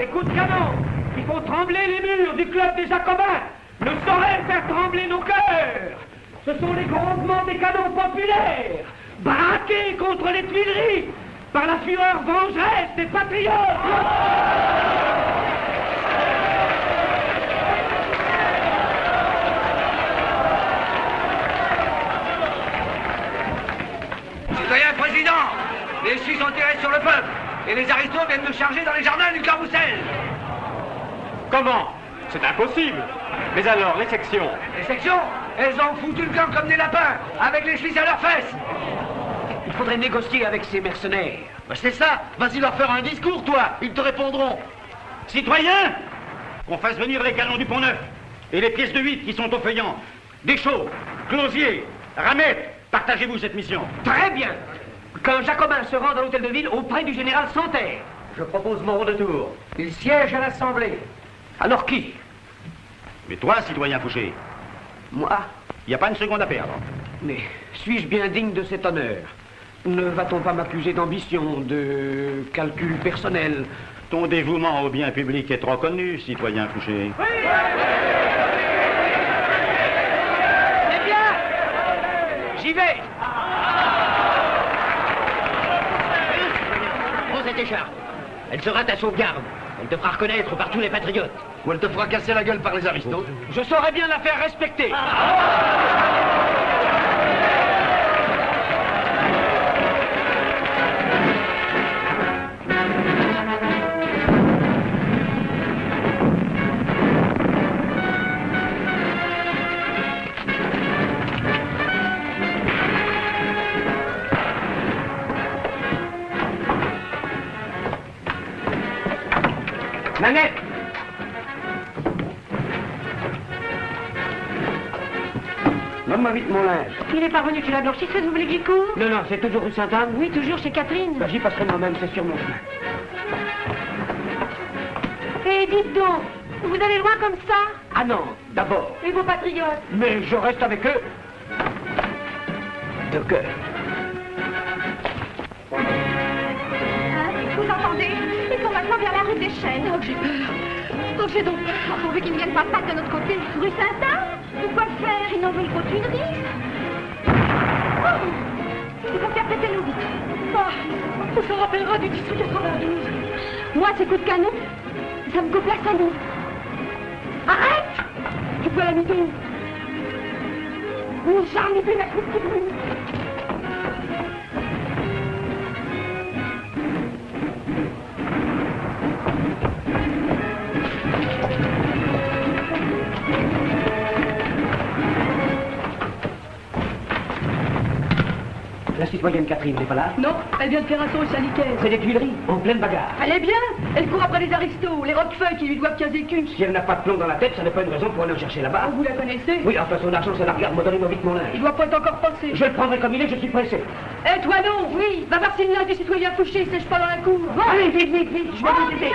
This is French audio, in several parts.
coups de canon qui font trembler les murs du club des Jacobins ne sauraient faire trembler nos cœurs. Ce sont les grondements des canons populaires, braqués contre les Tuileries par la fureur vengeresse des patriotes. Citoyen président, les Suisses ont tiré sur le peuple et les aristos viennent de charger dans les jardins du Carrousel. Comment? C'est impossible. Mais alors, les sections? Les sections, elles ont foutu le camp comme des lapins, avec les Suisses à leurs fesses. Il faudrait négocier avec ces mercenaires. Ben c'est ça. Vas-y leur faire un discours, toi. Ils te répondront. Citoyens, qu'on fasse venir les canons du Pont-Neuf et les pièces de 8 qui sont au feuillant. Deschaux, Closier, Ramette, partagez-vous cette mission. Très bien. Qu'un Jacobin se rende à l'hôtel de ville auprès du général Santerre. Je propose mon retour. Il siège à l'Assemblée. Alors qui? Mais toi, citoyen Fouché, Moi? il n'y a pas une seconde à perdre. Mais suis-je bien digne de cet honneur? Ne va-t-on pas m'accuser d'ambition, de calcul personnel? Ton dévouement au bien public est trop connu, citoyen Fouché. Oui! C'est bien! J'y vais! Prends cette écharpe. Elle sera ta sauvegarde. Elle te fera reconnaître par tous les patriotes. Ou elle te fera casser la gueule par les aristos. Je saurais bien la faire respecter. Nanette! Donne-moi vite mon linge. Il est parvenu chez la blanchisseuse, vous voulez que j'y cours? Non, non, c'est toujours rue Sainte-Anne? Oui, toujours chez Catherine. Ben, j'y passerai moi-même, c'est sur mon chemin. Et dites donc, vous allez loin comme ça? Ah non, d'abord. Et vos patriotes? Mais je reste avec eux. De cœur. Hein? Vous entendez? Ils sont maintenant vers la rue des Chênes. Oh, j'ai peur. Oh, j'ai donc peur. Pourvu qu'ils ne viennent pas se battre de notre côté. Rue Sainte-Anne? Pourquoi faire? Ils n'en veulent qu'aux Tuileries. Oh! Il faut faire péter nos vitres. Oh, on se rappellera du 1892. Moi, ces coups de canon, ça me coupe la salive. Arrête! Tu peux la miter. J'en ai plus la coupe qui brûle. La citoyenne Catherine n'est pas là? Non, elle vient de faire un saut au syndicat. C'est les Tuileries, en pleine bagarre. Elle est bien. Elle court après les aristos, les roquefeuilles qui lui doivent 15 écus. Si elle n'a pas de plomb dans la tête, ça n'est pas une raison pour aller en chercher là-bas. Vous la connaissez? Oui, enfin son argent, ça la regarde. Moi, donnez-moi vite mon linge. Il doit pas être encore passé. Je le prendrai comme il est, je suis pressé. Eh, toi non? Oui. Va voir si le linge du citoyen Fouché sèche pas dans la cour. Allez, vite, vite, vite, je vais vous aider.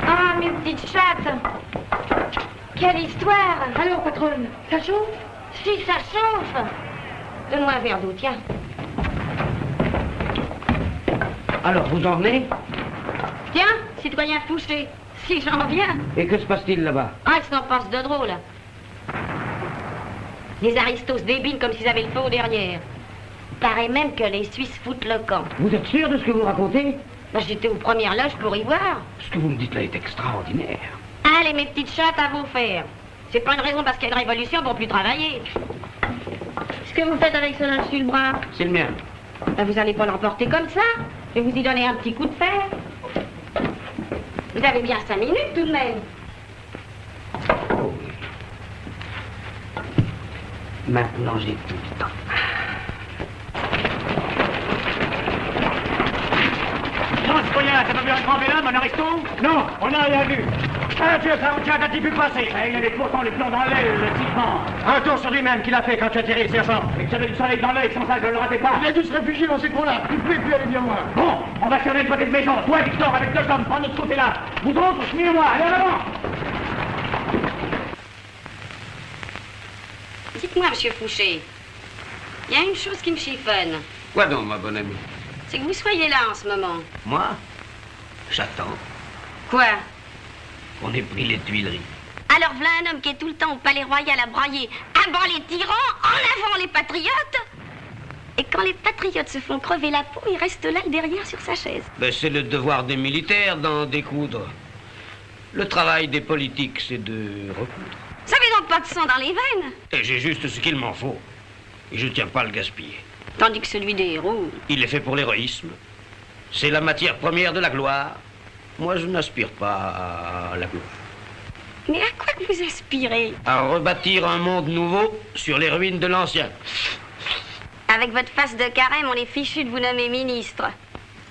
Ah, mes petites chattes. Quelle histoire. Alors, patronne, ça chauffe? Si, ça chauffe. Donne-moi un verre d'eau, tiens. Alors, vous en venez? Tiens, citoyen Fouché, si j'en viens. Et que se passe-t-il là-bas? Ah, il s'en passe de drôle. Les aristos se débinent comme s'ils avaient le feu aux dernières. Paraît même que les Suisses foutent le camp. Vous êtes sûr de ce que vous racontez? Ben, j'étais aux premières loges pour y voir. Ce que vous me dites là est extraordinaire. Allez, mes petites chattes, à vous faire. C'est pas une raison parce qu'il y a une révolution pour plus travailler. Ce que vous faites avec ce linge sur le bras, C'est le mien. ben, vous allez pas l'emporter comme ça. Je vais vous y donner un petit coup de fer. Vous avez bien 5 minutes tout de même. Oh. Maintenant, j'ai tout le temps. Non, citoyen, ça va bien grand vélin, mon aristo? Non, on n'a rien vu. Ah, tu as pu passer. Il avait pourtant les plans dans l'œil, le typhon. Un tour sur lui-même qu'il a fait quand tu as tiré, sergent. Et que j'avais du soleil dans l'œil, sans ça je ne le ratais pas. Il a dû se réfugier dans ces coins-là. Il ne pouvait plus aller bien loin. Bon, on va sur le côté de maison. Toi, Victor, avec 2 hommes, prends notre côté-là. Vous autres, suivez-moi, allez en avant. Dites-moi, monsieur Fouché, il y a une chose qui me chiffonne. Quoi donc, ma bonne amie? C'est que vous soyez là en ce moment. Moi? J'attends. Quoi? On ait pris les Tuileries. Alors voilà un homme qui est tout le temps au palais royal à brailler, à bas les tyrans, en avant les patriotes. Et quand les patriotes se font crever la peau, il reste là derrière sur sa chaise. Ben, c'est le devoir des militaires d'en découdre. Le travail des politiques, c'est de recoudre. Ça fait donc pas de sang dans les veines. Et j'ai juste ce qu'il m'en faut. Et je tiens pas à le gaspiller. Tandis que celui des héros... Il est fait pour l'héroïsme. C'est la matière première de la gloire. Moi, je n'aspire pas à la gloire. Mais à quoi que vous aspirez? À rebâtir un monde nouveau sur les ruines de l'ancien. Avec votre face de carême, on est fichu de vous nommer ministre.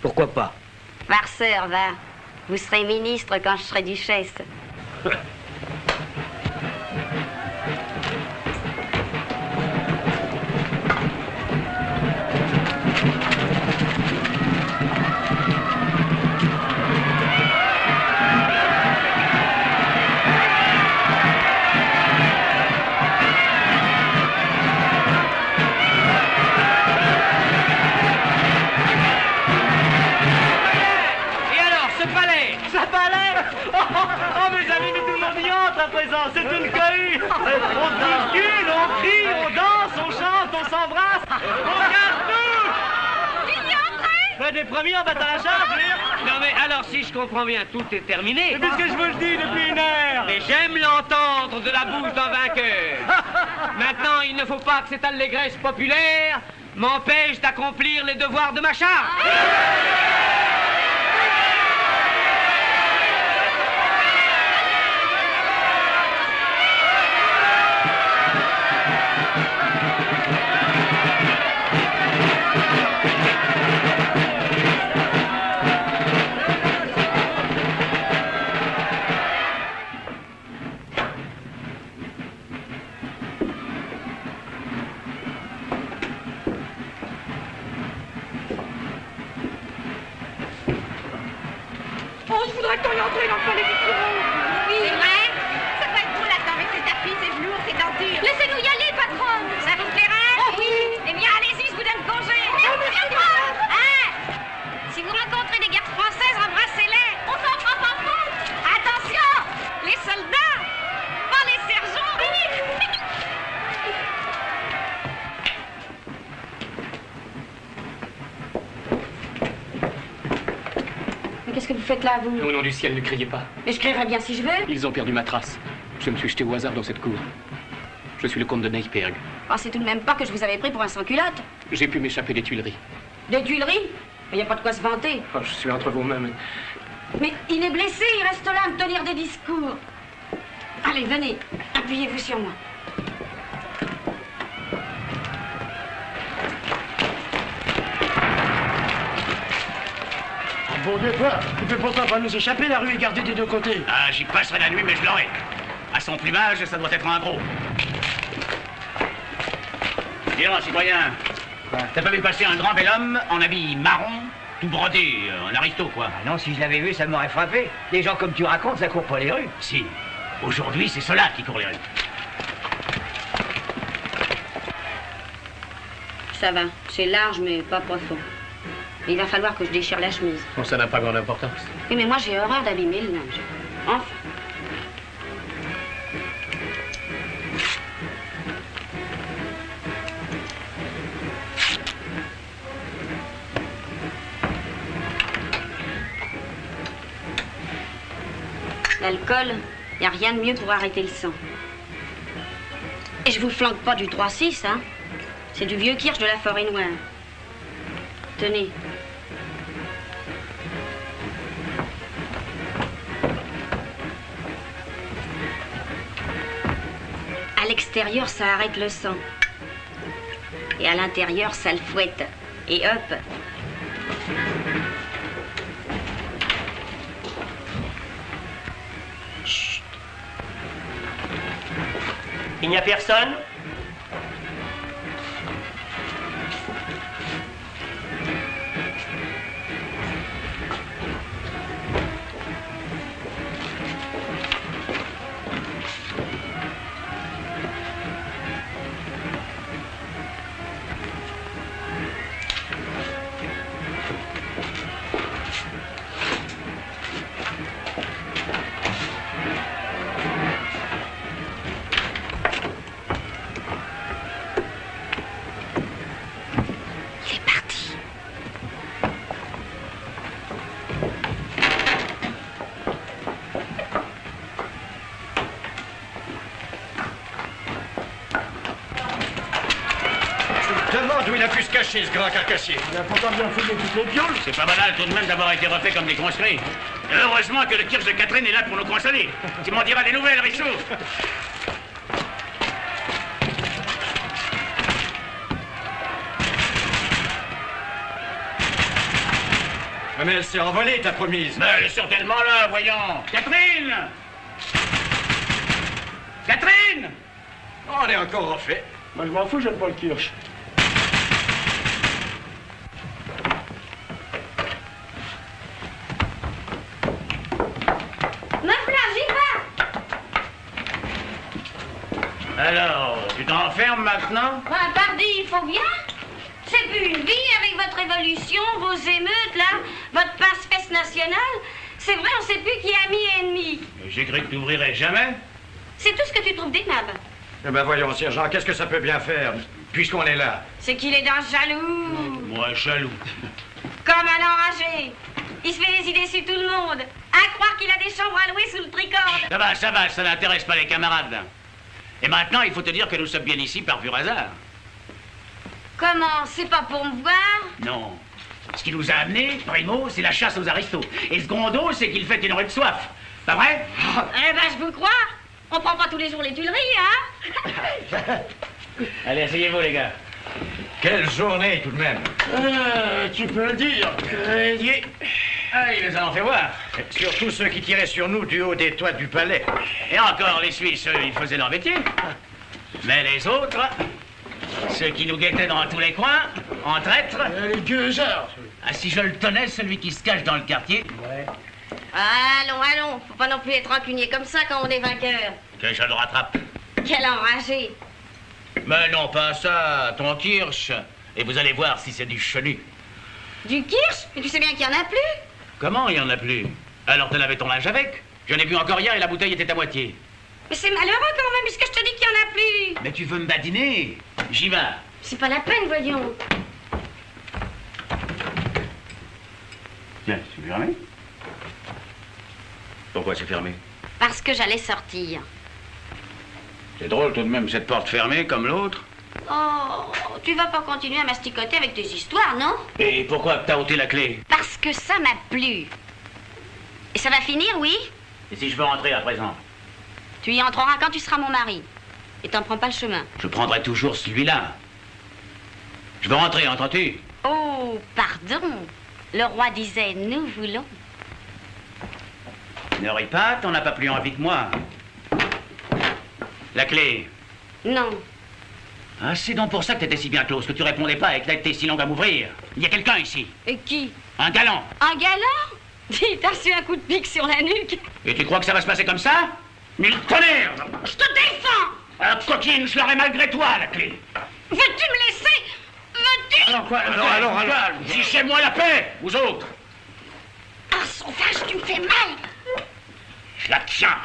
Pourquoi pas? Farceur, va. Vous serez ministre quand je serai duchesse. C'est une cohue. On discute, on crie, on danse, on chante, on s'embrasse, on casse tout. Il y a entré? Faites des premiers en battant la charge. Non mais alors si je comprends bien, tout est terminé. Et puisque je vous le dis depuis 1 heure. Mais j'aime l'entendre de la bouche d'un vainqueur. Maintenant, il ne faut pas que cette allégresse populaire m'empêche d'accomplir les devoirs de ma charge. Je voudrais qu'on y entre dans le palais du Tyran. Oui, c'est vrai. Ça va être beau là-dedans avec ses tapis, ses velours, ses dentures. Laissez-nous y aller, patronne. Ça vous plairait? Oh oui. Eh bien, allez-y, je vous donne congé. Hein? Si vous rencontrez des gardes françaises, embrassez-les. On s'en prend pas compte. Attention, les soldats, pas les sergents. Mais qu'est-ce que vous faites là, vous? Au nom du ciel, ne criez pas. Mais je crierai bien si je veux. Ils ont perdu ma trace. Je me suis jeté au hasard dans cette cour. Je suis le comte de Neipperg. Pensez tout de même pas que je vous avais pris pour un sans-culotte. J'ai pu m'échapper des Tuileries. Des Tuileries? Il n'y a pas de quoi se vanter. Oh, je suis entre vos mains, mais... Mais il est blessé, il reste là à me tenir des discours. Allez, venez, appuyez-vous sur moi. Bon Dieu, toi, tu peux pourtant pas nous échapper, la rue est gardée des 2 côtés. Ah, j'y passerai la nuit, mais je l'aurai. À son plumage, ça doit être un gros. Dis donc, citoyen, t'as pas vu passer un grand bel homme en habit marron, tout brodé, un aristo, quoi? Ah non, si je l'avais vu, ça m'aurait frappé. Des gens comme tu racontes, ça court pas les rues. Si, aujourd'hui, c'est cela qui court les rues. Ça va, c'est large, mais pas profond. Il va falloir que je déchire la chemise. Bon, ça n'a pas grande importance. Oui, mais moi, j'ai horreur d'abîmer le linge. Enfin. L'alcool, il n'y a rien de mieux pour arrêter le sang. Et je vous flanque pas du 3-6, hein. C'est du vieux kirsch de la forêt noire. Tenez. À l'extérieur, ça arrête le sang. Et à l'intérieur, ça le fouette. Et hop. Il n'y a personne? D'où il a pu se cacher, ce grand carcassier. Il a pourtant bien fouillé toutes les pioles. C'est pas banal tout de même d'avoir été refait comme des conscrits. Heureusement que le Kirsch de Catherine est là pour nous consoler. Tu m'en diras des nouvelles, Richaud. Mais elle s'est envolée, ta promise. Mais elle est certainement là, voyons. Catherine! Catherine! On est encore refait. Moi, je m'en fous, j'aime pas le Kirsch. Alors, tu t'enfermes maintenant? Ben, pardi, il faut bien. C'est plus une vie avec votre révolution, vos émeutes, là, votre passe-fesse nationale. C'est vrai, on sait plus qui est ami et ennemi. J'ai cru que tu n'ouvrirais jamais. C'est tout ce que tu trouves d'aimable. Eh ben voyons, sergent, qu'est-ce que ça peut bien faire, puisqu'on est là? C'est qu'il est dans jaloux. Moi, jaloux. Comme un enragé. Il se fait des idées sur tout le monde. À croire qu'il a des chambres à louer sous le tricorde. Ça n'intéresse pas les camarades. Et maintenant, il faut te dire que nous sommes bien ici par pur hasard. Comment? C'est pas pour me voir? Non. Ce qui nous a amenés, primo, c'est la chasse aux aristos. Et secondo, c'est qu'il fait une rude soif. Pas vrai? Eh ben, je vous crois. On prend pas tous les jours les Tuileries, hein? Allez, asseyez-vous, les gars. Quelle journée, tout de même. Tu peux le dire. Ah, il les en fait voir. Surtout ceux qui tiraient sur nous du haut des toits du palais. Et encore, les Suisses, eux, ils faisaient leur métier. Mais les autres, ceux qui nous guettaient dans tous les coins, en traîtres... Les gueusards. Ah, si je le tenais, celui qui se cache dans le quartier... Ouais. Allons. Faut pas non plus être rancunier comme ça quand on est vainqueur. Que je le rattrape. Quel enragé. Mais non, pas ça, ton Kirsch. Et vous allez voir si c'est du chenu. Du Kirsch? Mais tu sais bien qu'il y en a plus. Comment il y en a plus? Alors te lavais ton linge avec? Je n'ai vu encore hier et la bouteille était à moitié. Mais c'est malheureux quand même, puisque je te dis qu'il y en a plus. Mais tu veux me badiner? J'y vais. C'est pas la peine, voyons. Tiens, c'est fermé? Pourquoi c'est fermé? Parce que j'allais sortir. C'est drôle tout de même, cette porte fermée comme l'autre. Oh, tu vas pas continuer à masticoter avec tes histoires, non? Et pourquoi t'as ôté la clé? Parce que ça m'a plu. Et ça va finir, oui? Et si je veux rentrer à présent? Tu y entreras quand tu seras mon mari. Et t'en prends pas le chemin. Je prendrai toujours celui-là. Je veux rentrer, entends-tu? Oh, pardon. Le roi disait, nous voulons. Ne ris pas, t'en as pas plus envie que moi. La clé? Non. Ah, c'est donc pour ça que t'étais si bien close, que tu répondais pas et que t'étais si longue à m'ouvrir. Il y a quelqu'un ici. Et qui? Un galant. Un galant? Dis, t'as reçu un coup de pique sur la nuque. Et tu crois que ça va se passer comme ça? Mille tonnerres! Je te défends! Ah, coquine, je l'aurai malgré toi, la clé. Veux-tu me laisser? Veux-tu? Alors quoi? Alors, fichez-moi la paix, vous autres. Ah, sauvage, tu me fais mal. Je la tiens.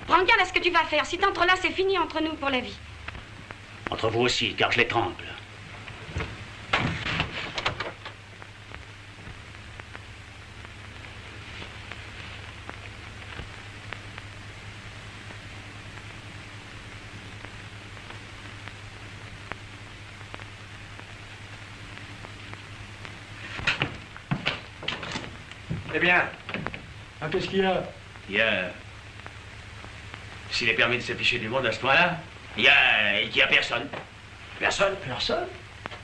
Prends garde à ce que tu vas faire. Si t'entres là, c'est fini entre nous pour la vie. Entre vous aussi, car je l'étrangle. Eh bien, qu'est-ce qu'il y a? Il y a... S'il est permis de s'afficher du monde à ce point-là, il y a personne. Personne?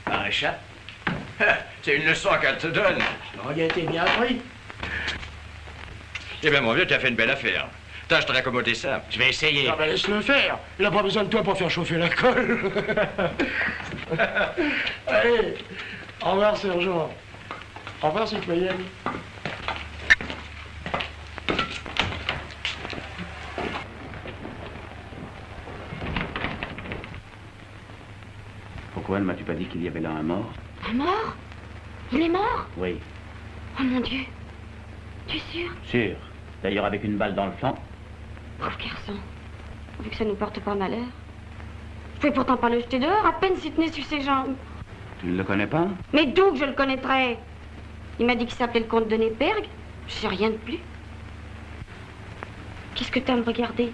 Maréchal. C'est une leçon qu'elle te donne. Il a été bien appris. Eh bien, mon vieux, tu as fait une belle affaire. Tâche de raccommoder ça. Je vais essayer. Ah ben, laisse-le faire. Il n'a pas besoin de toi pour faire chauffer la colle. Allez, au revoir, sergent. Au revoir, citoyenne. Pourquoi ne m'as-tu pas dit qu'il y avait là un mort? Un mort? Il est mort? Oui. Oh mon Dieu. Tu es sûr? Sûr. D'ailleurs, avec une balle dans le flanc. Pauvre garçon. Vu que ça nous porte pas malheur. Je pouvais pourtant pas le jeter dehors, à peine s'il tenait sur ses jambes. Tu ne le connais pas? Mais d'où que je le connaîtrais? Il m'a dit qu'il s'appelait le comte de Népergue. Je sais rien de plus. Qu'est-ce que t'aimes regarder?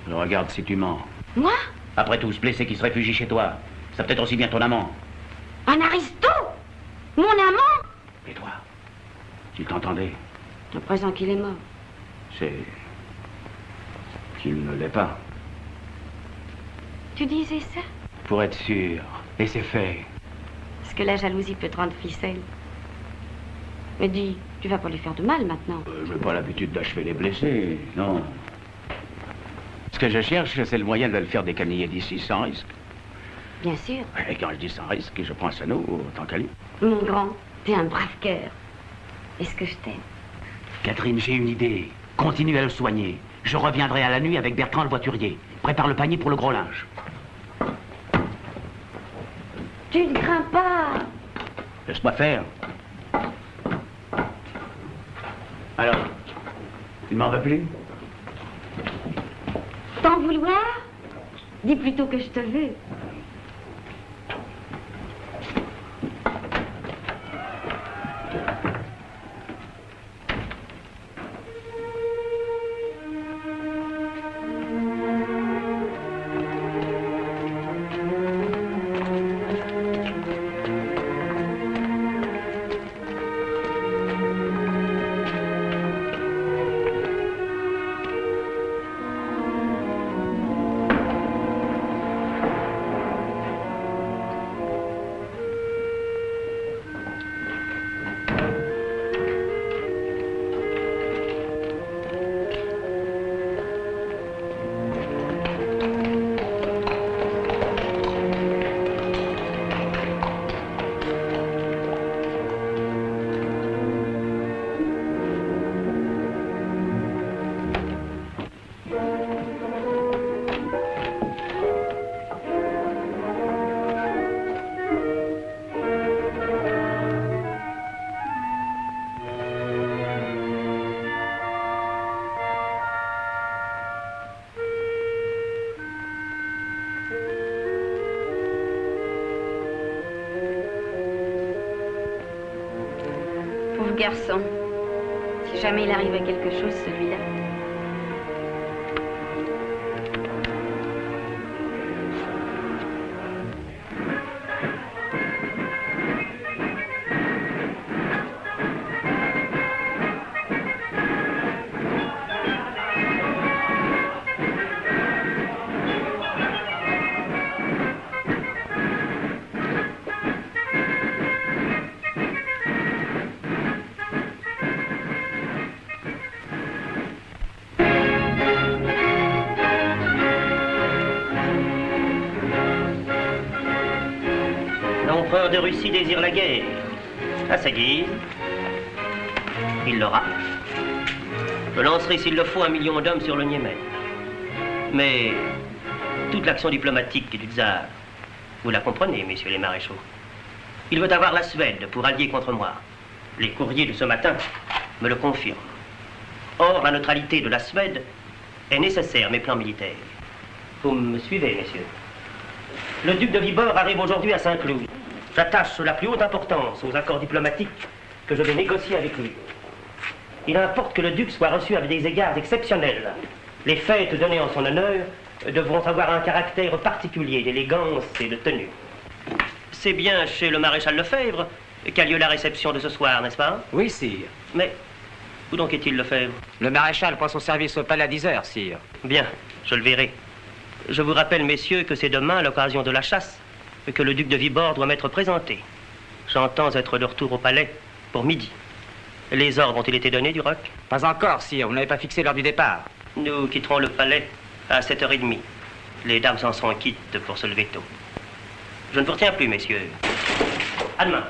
Je regarde si tu mens. Moi? Après tout, ce blessé qui se réfugie chez toi, c'est peut-être aussi bien ton amant. Un aristo? Mon amant? Et toi? Tu t'entendais? À présent qu'il est mort. C'est... qu'il ne l'est pas. Tu disais ça? Pour être sûr. Et c'est fait. Parce que la jalousie peut te rendre ficelle. Mais dis, tu vas pas lui faire de mal maintenant. Je n'ai pas l'habitude d'achever les blessés, non. Ce que je cherche, c'est le moyen de le faire décaniller d'ici sans risque. Bien sûr. Et quand je dis sans risque, je pense à nous, tant qu'à lui. Mon grand, t'es un brave cœur. Est-ce que je t'aime? Catherine, j'ai une idée. Continue à le soigner. Je reviendrai à la nuit avec Bertrand le voiturier. Prépare le panier pour le gros linge. Tu ne crains pas? Laisse-moi faire. Alors, tu ne m'en veux plus? T'en vouloir? Dis plutôt que je te veux. Garçon, si jamais il arrivait quelque chose, celui-là. L'empereur de Russie désire la guerre. À sa guise, il l'aura. Je lancerai s'il le faut 1 million d'hommes sur le Niémen. Mais toute l'action diplomatique du tsar, vous la comprenez, messieurs les maréchaux. Il veut avoir la Suède pour allier contre moi. Les courriers de ce matin me le confirment. Or, la neutralité de la Suède est nécessaire, mes plans militaires. Vous me suivez, messieurs? Le duc de Vibord arrive aujourd'hui à Saint-Cloud. J'attache la plus haute importance aux accords diplomatiques que je vais négocier avec lui. Il importe que le duc soit reçu avec des égards exceptionnels. Les fêtes données en son honneur devront avoir un caractère particulier d'élégance et de tenue. C'est bien chez le maréchal Lefebvre qu'a lieu la réception de ce soir, n'est-ce pas? Oui, sire. Mais où donc est-il, Lefebvre? Le maréchal prend son service au palais à 10 heures, sire. Bien, je le verrai. Je vous rappelle, messieurs, que c'est demain, à l'occasion de la chasse, que le duc de Vibord doit m'être présenté. J'entends être de retour au palais pour midi. Les ordres ont-ils été donnés, Duroc? Pas encore, sire. Vous n'avez pas fixé l'heure du départ. Nous quitterons le palais à 7h30. Les dames en seront quittes pour se lever tôt. Je ne vous retiens plus, messieurs. À demain.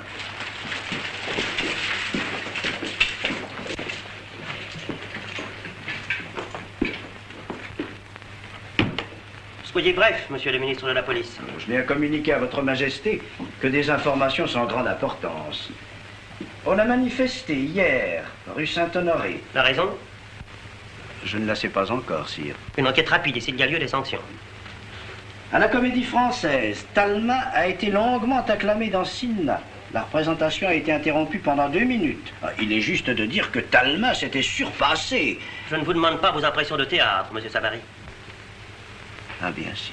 Soyez bref, monsieur le ministre de la Police. Je n'ai à communiquer à votre majesté que des informations sans grande importance. On a manifesté hier, rue Saint-Honoré. La raison? Je ne la sais pas encore, sire. Une enquête rapide et s'il y a lieu, des sanctions. À la Comédie Française, Talma a été longuement acclamé dans Cinna. La représentation a été interrompue pendant 2 minutes. Il est juste de dire que Talma s'était surpassé. Je ne vous demande pas vos impressions de théâtre, monsieur Savary. Ah bien, si.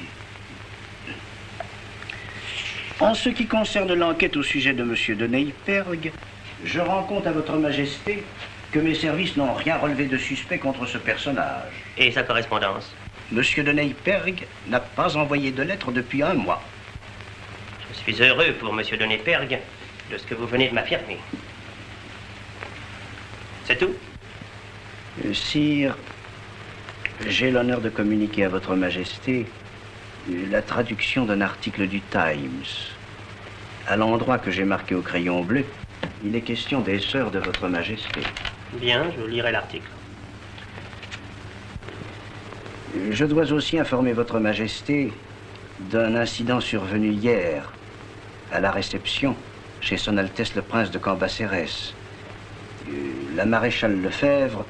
En ce qui concerne l'enquête au sujet de M. de Neyperg, je rends compte à votre majesté que mes services n'ont rien relevé de suspect contre ce personnage. Et sa correspondance? M. de Neyperg n'a pas envoyé de lettre depuis 1 mois. Je suis heureux pour M. de Neyperg de ce que vous venez de m'affirmer. C'est tout? Sire, j'ai l'honneur de communiquer à votre majesté la traduction d'un article du Times. À l'endroit que j'ai marqué au crayon bleu, il est question des sœurs de votre majesté. Bien, je lirai l'article. Je dois aussi informer votre majesté d'un incident survenu hier à la réception chez son Altesse le Prince de Cambacérès. La maréchale Lefebvre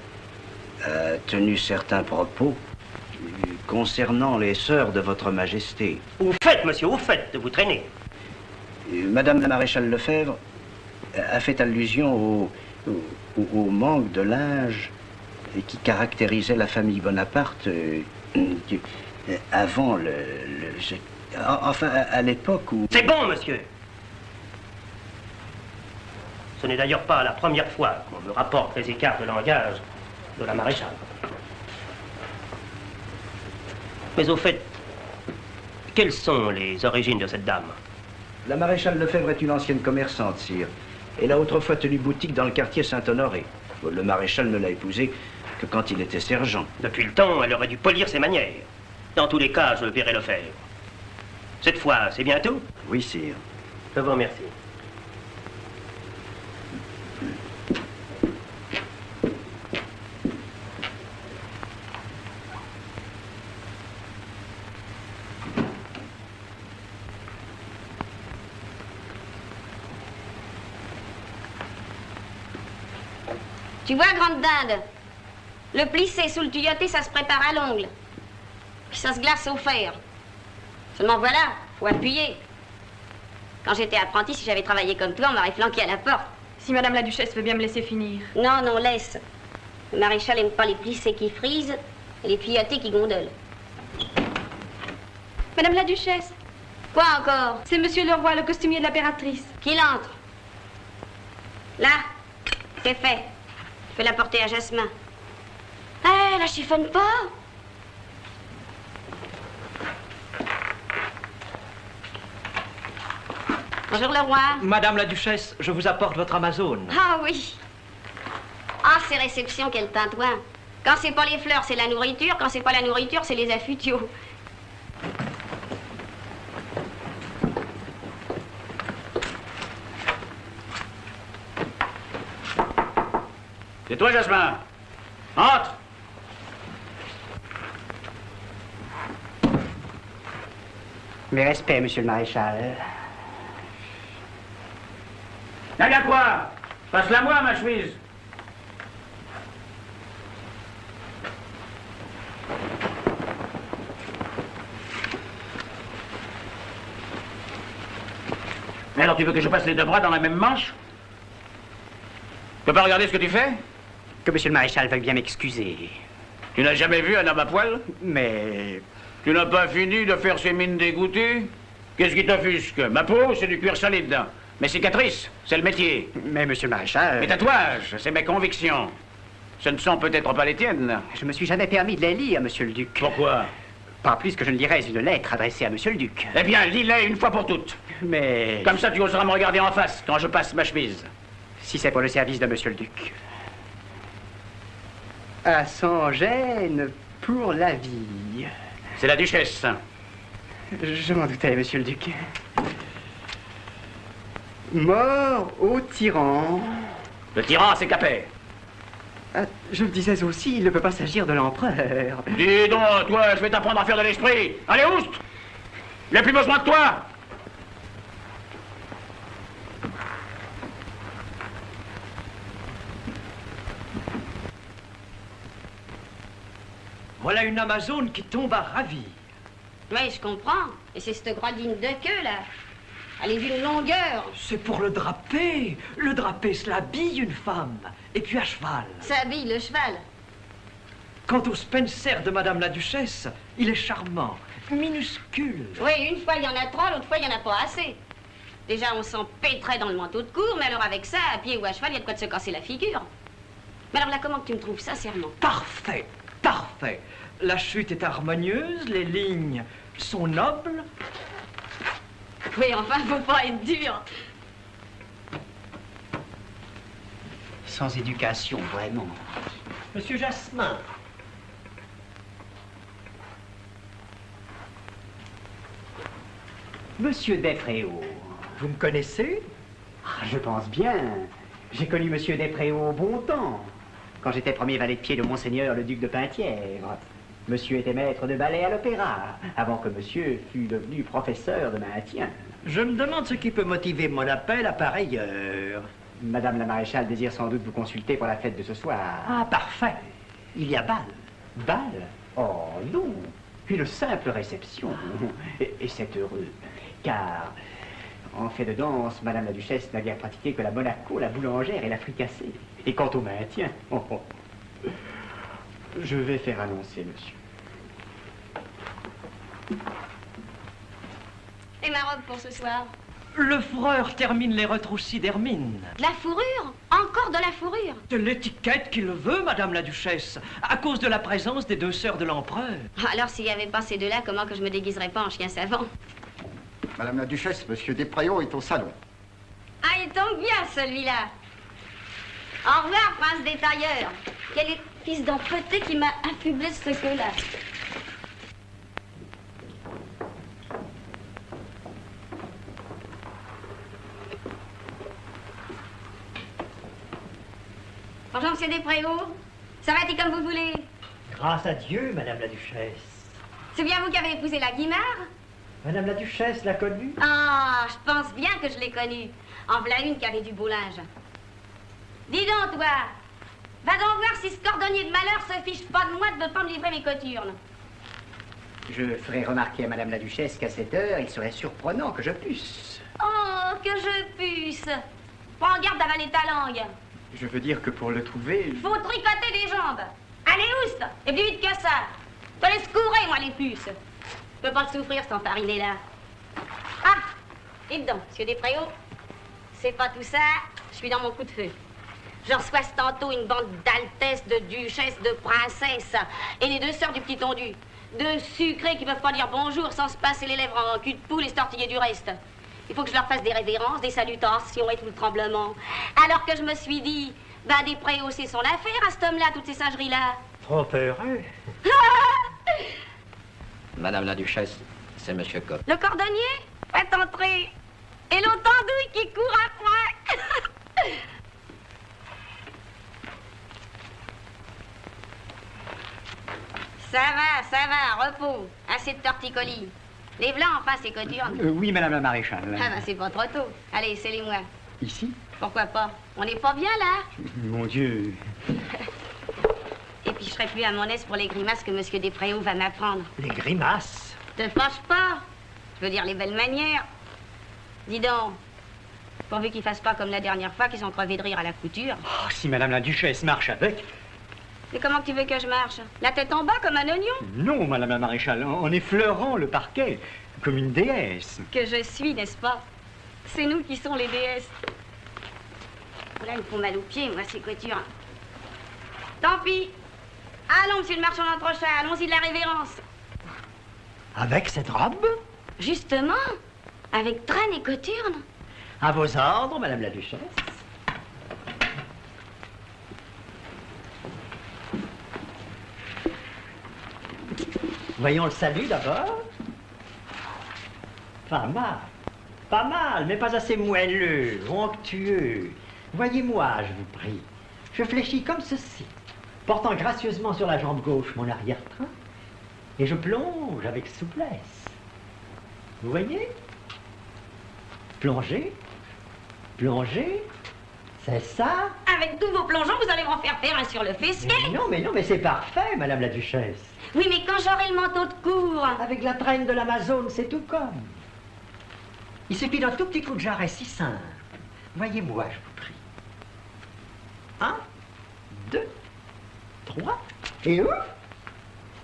a tenu certains propos concernant les sœurs de votre majesté. Où faites, monsieur, où faites de vous traîner? Madame la maréchale Lefebvre a fait allusion au manque de linge qui caractérisait la famille Bonaparte avant enfin, à l'époque où... C'est bon, monsieur. Ce n'est d'ailleurs pas la première fois qu'on me rapporte les écarts de langage de la maréchale. Mais au fait, quelles sont les origines de cette dame? La maréchale Lefebvre est une ancienne commerçante, sire. Elle a autrefois tenu boutique dans le quartier Saint-Honoré. Le maréchal ne l'a épousée que quand il était sergent. Depuis le temps, elle aurait dû polir ses manières. Dans tous les cas, je verrai le faire. Cette fois, c'est bien tout? Oui, sire. Je vous remercie. Tu vois, grande dinde, le plissé sous le tuyauté, ça se prépare à l'ongle. Puis ça se glace au fer. Seulement voilà, faut appuyer. Quand j'étais apprentie, si j'avais travaillé comme toi, on m'aurait flanqué à la porte. Si Madame la Duchesse veut bien me laisser finir. Non, non, laisse. Le maréchal aime pas les plissés qui frisent et les tuyautés qui gondolent. Madame la Duchesse. Quoi encore? C'est Monsieur le Roi, le costumier de l'impératrice. Qu'il entre. Là, c'est fait. Je vais la porter à Jasmin. Eh, la chiffonne pas. Bonjour le roi. Madame la Duchesse, je vous apporte votre Amazone. Ah oui. Ah, ces réceptions, quel tintouin. Quand c'est pas les fleurs, c'est la nourriture. Quand c'est pas la nourriture, c'est les affutiaux. C'est toi, Jasmin. Entre. Mes respects, monsieur le maréchal. T'as bien quoi? Passe-la moi, ma chemise. Mais alors, tu veux que je passe les 2 bras dans la même manche? Tu peux pas regarder ce que tu fais? Que monsieur le maréchal veuille bien m'excuser. Tu n'as jamais vu un homme à poil? Mais... Tu n'as pas fini de faire ces mines dégoûtées? Qu'est-ce qui t'offusque? Ma peau, c'est du cuir solide. Mes cicatrices, c'est le métier. Mais monsieur le maréchal... Mes tatouages, c'est mes convictions. Ce ne sont peut-être pas les tiennes. Je me suis jamais permis de les lire, monsieur le duc. Pourquoi? Pas plus que je ne lirais une lettre adressée à monsieur le duc. Eh bien, lis-les une fois pour toutes. Mais... Comme ça, tu oseras me regarder en face quand je passe ma chemise. Si c'est pour le service de monsieur le duc. À sans gêne pour la vie. C'est la duchesse. Je m'en doutais, monsieur le duc. Mort au tyran. Le tyran, c'est Capet. Ah, je le disais aussi, il ne peut pas s'agir de l'empereur. Dis donc, toi, je vais t'apprendre à faire de l'esprit. Allez, oust! Il n'a plus besoin de toi. Voilà une Amazone qui tombe à ravir. Oui, je comprends. Et c'est cette gradine de queue, là. Elle est d'une longueur. C'est pour le draper. Le draper, cela habille une femme. Et puis à cheval. Ça habille le cheval. Quant au Spencer de Madame la Duchesse, il est charmant, minuscule. Oui, une fois il y en a trop, l'autre fois il n'y en a pas assez. Déjà, on s'empêtrait dans le manteau de cour, mais alors avec ça, à pied ou à cheval, il y a de quoi de se casser la figure. Mais alors là, comment que tu me trouves ça, sincèrement? Parfait, parfait. La chute est harmonieuse, les lignes sont nobles. Oui, enfin, faut pas être dur. Sans éducation, vraiment. Monsieur Jasmin. Monsieur Despréaux. Vous me connaissez? Je pense bien. J'ai connu Monsieur Despréaux au bon temps, quand j'étais premier valet de pied de Monseigneur le duc de Penthièvre. Monsieur était maître de ballet à l'opéra, avant que monsieur fût devenu professeur de maintien. Je me demande ce qui peut motiver mon appel à pareille heure. Madame la maréchale désire sans doute vous consulter pour la fête de ce soir. Ah, parfait. Il y a bal. Bal? Oh non, une simple réception. Et c'est heureux, car en fait de danse, Madame la Duchesse n'a guère pratiqué que la Monaco, la boulangère et la fricassée. Et quant au maintien, je vais faire annoncer, monsieur. Et ma robe pour ce soir? Le freur termine les retroussis d'hermine. De la fourrure? Encore de la fourrure? De l'étiquette qui le veut, Madame la Duchesse, à cause de la présence des deux sœurs de l'empereur. Alors, s'il n'y avait pas ces deux-là, comment que je me déguiserais pas en chien savant? Madame la Duchesse, Monsieur Despréaux est au salon. Ah, il tombe bien, celui-là. Au revoir, prince des tailleurs. Quel fils d'empoté qui m'a affublé de ce queue-là. Bonjour, monsieur Despréaux. Ça va-t-il comme vous voulez? Grâce à Dieu, Madame la Duchesse. C'est bien vous qui avez épousé la Guimard? Madame la Duchesse l'a connue? Ah, je pense bien que je l'ai connue. En voilà une qui avait du beau linge. Dis donc, toi. Va donc voir si ce cordonnier de malheur se fiche pas de moi de ne pas me livrer mes coturnes. Je ferai remarquer à Madame la Duchesse qu'à cette heure, il serait surprenant que je puisse. Oh, que je puisse. Prends garde d'avaler ta langue. Je veux dire que pour le trouver... Faut tricoter des jambes. Allez, oust, et plus vite que ça. Je te laisse courir, moi, les puces. Je peux pas le souffrir, cet enfariné-là. Ah, dites donc, monsieur Despréaux, c'est pas tout ça, je suis dans mon coup de feu. Je reçois tantôt une bande d'altesses, de duchesses, de princesses, et les deux sœurs du petit tondu. Deux sucrés qui peuvent pas dire bonjour sans se passer les lèvres en cul de poule et se tortiller du reste. Il faut que je leur fasse des révérences, des salutations et tout le tremblement. Alors que je me suis dit, ben Despréaux, c'est son affaire à cet homme-là, toutes ces sageries-là. Trop heureux. Madame la Duchesse, c'est Monsieur Coq. Le cordonnier? Faites entrer. Et l'autre andouille qui court après. Ça va, repos. Assez de torticolis. Les blancs, enfin, ces coturnes. Oui, Madame la maréchale. Ah ben, c'est pas trop tôt. Allez, scellez-moi. Ici? Pourquoi pas? On n'est pas bien, là? Mon Dieu. Et puis, je serai plus à mon aise pour les grimaces que Monsieur Despréaux va m'apprendre. Les grimaces? Te fâche pas. Je veux dire, les belles manières. Dis donc, pourvu qu'ils fassent pas comme la dernière fois, qu'ils sont crevés de rire à la couture. Oh, si Madame la Duchesse marche avec... Mais comment tu veux que je marche? La tête en bas comme un oignon? Non, Madame la maréchale, en effleurant le parquet, comme une déesse. Que je suis, n'est-ce pas? C'est nous qui sommes les déesses. Là, ils me font mal aux pieds, moi, ces coutures. Tant pis. Allons, monsieur le marchand d'entrechat, allons-y de la révérence. Avec cette robe? Justement, avec traîne et coturne. À vos ordres, Madame la Duchesse. Voyons le salut d'abord. Pas mal, mais pas assez moelleux, onctueux. Voyez-moi, je vous prie. Je fléchis comme ceci, portant gracieusement sur la jambe gauche mon arrière-train, et je plonge avec souplesse. Vous voyez? Plongez, plongez, c'est ça? Avec tous vos plongeons, vous allez m'en faire faire un sur le fessier. Mais non, mais c'est parfait, Madame la Duchesse. Oui, mais quand j'aurai le manteau de cour... Avec la traîne de l'Amazone, c'est tout comme. Il suffit d'un tout petit coup de jarret si simple. Voyez-moi, je vous prie. 1, 2, 3, et ouf!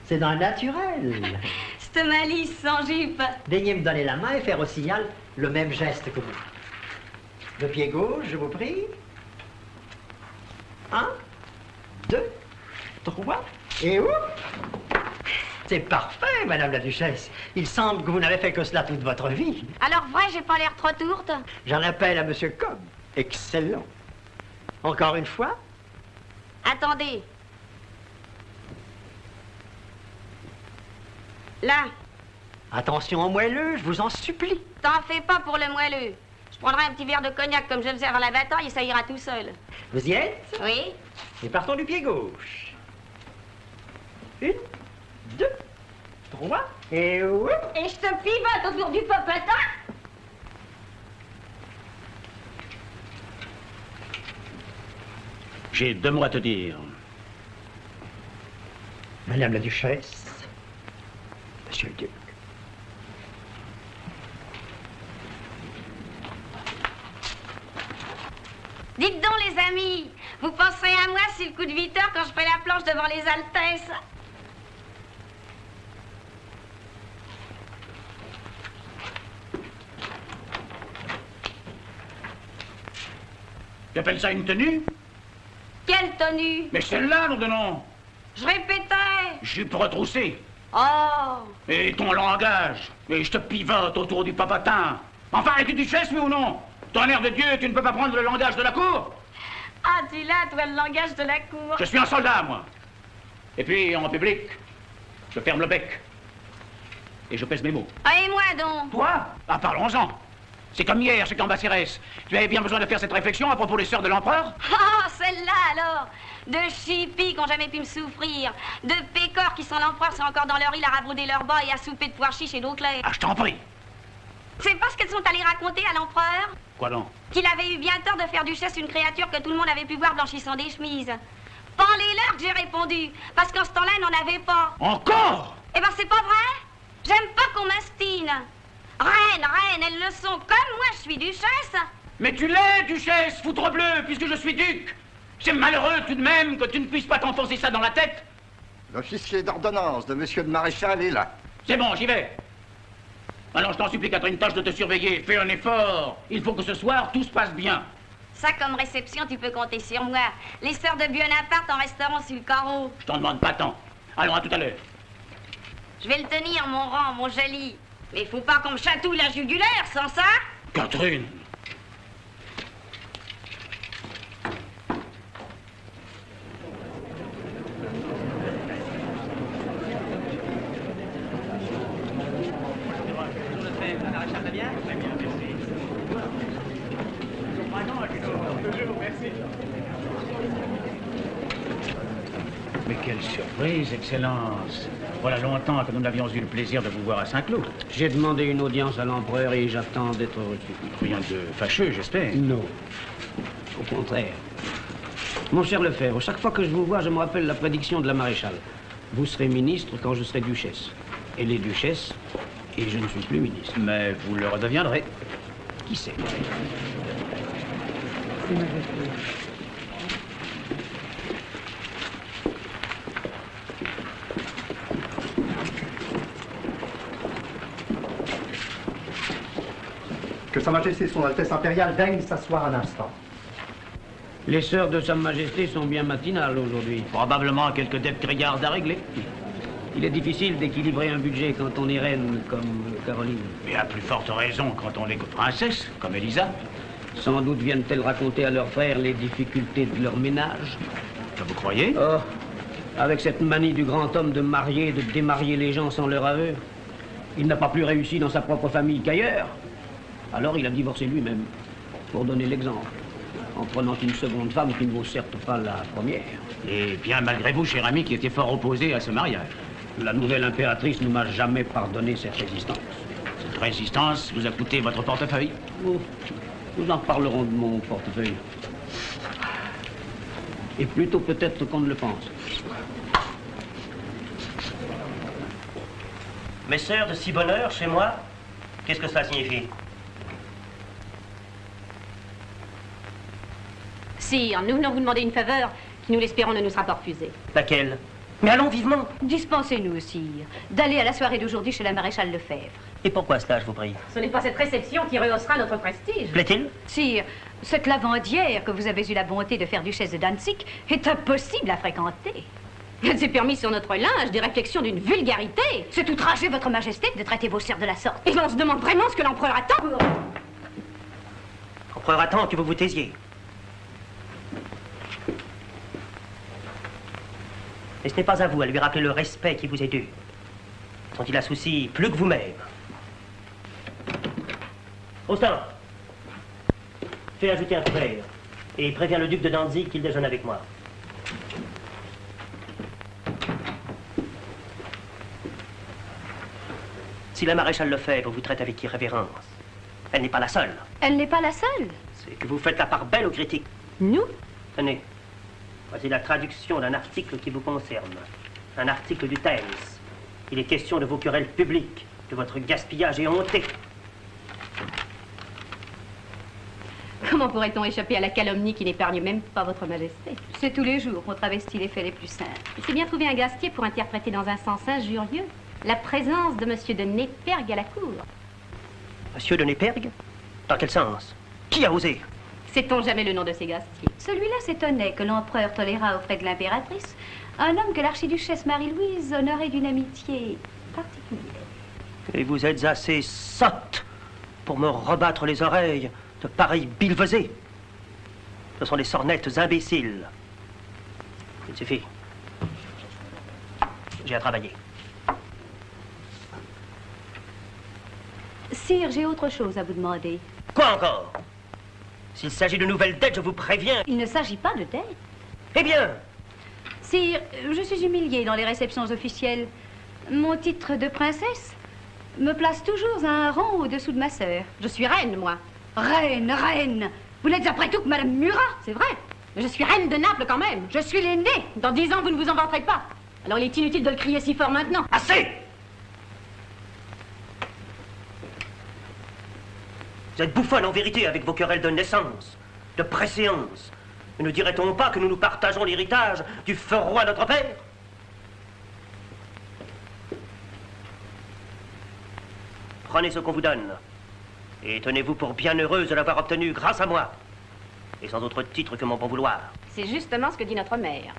C'est dans le naturel. Cette malice sans jupe. Daignez me donner la main et faire au signal le même geste que vous. Le pied gauche, je vous prie. 1, 2, 3, et ouf! C'est parfait, Madame la Duchesse. Il semble que vous n'avez fait que cela toute votre vie. Alors vrai, j'ai pas l'air trop tourte? J'en appelle à Monsieur Cobb. Excellent. Encore une fois? Attendez. Là. Attention au moelleux, je vous en supplie. T'en fais pas pour le moelleux. Je prendrai un petit verre de cognac comme je le faisais avant la bataille et ça ira tout seul. Vous y êtes? Oui. Et partons du pied gauche. 1, 2, 3, et oui. Et je te pivote autour du popotin. J'ai 2 mots à te dire. Madame la Duchesse, Monsieur le Duc. Dites donc, les amis, vous penserez à moi si le coup de 8 heures quand je ferai la planche devant les Altesses. Tu appelles ça une tenue? Quelle tenue? Mais celle-là, nom de nom. Je répétais. Jupe retroussée. Oh. Et ton langage. Et je te pivote autour du papatin. Enfin, es-tu duchesse, oui ou non? Tonnerre de Dieu, tu ne peux pas prendre le langage de la cour? Ah, tu l'as, toi, le langage de la cour. Je suis un soldat, moi. Et puis, en public, je ferme le bec. Et je pèse mes mots. Ah, et moi donc? Toi? Ah, parlons-en. C'est comme hier, chez Cambacérès. Tu avais bien besoin de faire cette réflexion à propos des sœurs de l'empereur? Ah, celle-là, alors. De chippies qui n'ont jamais pu me souffrir. De pécores qui, sans l'empereur, sont encore dans leur île à rabrouder leurs bas et à souper de pois chiches et d'eau claire. Ah, je t'en prie. C'est parce qu'elles sont allées raconter à l'empereur Quoi donc? qu'il avait eu bien tort de faire duchesse une créature que tout le monde avait pu voir blanchissant des chemises. Pendez-leur que j'ai répondu, parce qu'en ce temps-là, elle n'en avait pas. Encore? Eh ben, c'est pas vrai. J'aime pas qu'on m'astine. Reine, elles le sont, comme moi, je suis duchesse. Mais tu l'es, duchesse, foutre bleu, puisque je suis duc. C'est malheureux tout de même que tu ne puisses pas t'enfoncer ça dans la tête. L'officier d'ordonnance de monsieur le maréchal est là. C'est bon, j'y vais. Alors je t'en supplie, Catherine, tâche de te surveiller. Fais un effort. Il faut que ce soir, tout se passe bien. Ça, comme réception, tu peux compter sur moi. Les sœurs de Buonaparte en resteront sur le carreau. Je t'en demande pas tant. Allons, à tout à l'heure. Je vais le tenir, mon rang, mon joli. Mais faut pas qu'on me chatouille la jugulaire, sans ça. Catherine. Mais quelle surprise, Excellence. Voilà longtemps que nous n'avions eu le plaisir de vous voir à Saint-Cloud. J'ai demandé une audience à l'empereur et j'attends d'être reçu. Rien de fâcheux, j'espère. Non. Au contraire. Mon cher Lefebvre, chaque fois que je vous vois, je me rappelle la prédiction de la maréchale. Vous serez ministre quand je serai duchesse. Elle est duchesse et je ne suis plus ministre. Mais vous le redeviendrez. Qui sait? Que Sa Majesté Son Altesse Impériale daigne s'asseoir un instant. Les sœurs de Sa Majesté sont bien matinales aujourd'hui. Probablement quelques dettes criardes à régler. Il est difficile d'équilibrer un budget quand on est reine comme Caroline. Et à plus forte raison quand on est que princesse, comme Elisa. Sans doute viennent-elles raconter à leurs frères les difficultés de leur ménage. Vous croyez? Oh, Avec cette manie du grand homme de marier, de démarier les gens sans leur aveu, il n'a pas plus réussi dans sa propre famille qu'ailleurs. Alors il a divorcé lui-même, pour donner l'exemple, en prenant une seconde femme qui ne vaut certes pas la première. Et bien malgré vous, cher ami, qui était fort opposé à ce mariage. La nouvelle impératrice ne m'a jamais pardonné cette résistance. Cette résistance vous a coûté votre portefeuille? Oh, nous en parlerons de mon portefeuille. Et plutôt peut-être qu'on ne le pense. Mes sœurs de si bonne heure chez moi, qu'est-ce que cela signifie? Sire, nous venons vous demander une faveur qui, nous l'espérons, ne nous sera pas refusée. Laquelle? Mais allons vivement. Dispensez-nous, sire, d'aller à la soirée d'aujourd'hui chez la maréchale Lefebvre. Et pourquoi cela, je vous prie? Ce n'est pas cette réception qui rehaussera notre prestige. Plaît-il? Sire, cette lavandière que vous avez eu la bonté de faire duchesse de Danzig est impossible à fréquenter. Elle s'est permis sur notre linge des réflexions d'une vulgarité. C'est outrager votre majesté de traiter vos sœurs de la sorte. Et on se demande vraiment ce que l'empereur attend. L'empereur attend que vous vous taisiez. Et ce n'est pas à vous à lui rappeler le respect qui vous est dû, dont il a souci plus que vous-même. Austin, fais ajouter un frère et préviens le duc de Danzig qu'il déjeune avec moi. Si la maréchale Lefebvre vous traite avec irrévérence, elle n'est pas la seule. Elle n'est pas la seule. C'est que vous faites la part belle aux critiques. Nous? Tenez, voici la traduction d'un article qui vous concerne. Un article du Times. Il est question de vos querelles publiques, de votre gaspillage éhonté. Comment pourrait-on échapper à la calomnie qui n'épargne même pas votre majesté? C'est tous les jours qu'on travestit les faits les plus simples. Il s'est bien trouvé un gastier pour interpréter dans un sens injurieux la présence de monsieur de Népergue à la cour. Monsieur de Népergue? Dans quel sens? Qui a osé? Sait-on jamais le nom de ces gastiers? Celui-là s'étonnait que l'empereur tolérât auprès de l'impératrice un homme que l'archiduchesse Marie-Louise honorait d'une amitié particulière. Et vous êtes assez sotte pour me rebattre les oreilles de pareilles billevesées. Ce sont des sornettes imbéciles. Il suffit. J'ai à travailler. Sire, j'ai autre chose à vous demander. Quoi encore? S'il s'agit de nouvelles dettes, je vous préviens. Il ne s'agit pas de dettes. Eh bien! Sire, je suis humiliée dans les réceptions officielles. Mon titre de princesse me place toujours à un rang au-dessous de ma sœur. Je suis reine, moi. Reine, reine! Vous n'êtes après tout que Madame Murat. C'est vrai. Mais je suis reine de Naples quand même. Je suis l'aînée. Dans 10 ans, vous ne vous en vanterez pas. Alors il est inutile de le crier si fort maintenant. Assez! Vous êtes bouffonne en vérité avec vos querelles de naissance, de préséance. Et ne dirait-on pas que nous nous partageons l'héritage du feu roi notre père? Prenez ce qu'on vous donne. Et tenez-vous pour bien heureuse de l'avoir obtenu grâce à moi. Et sans autre titre que mon bon vouloir. C'est justement ce que dit notre mère.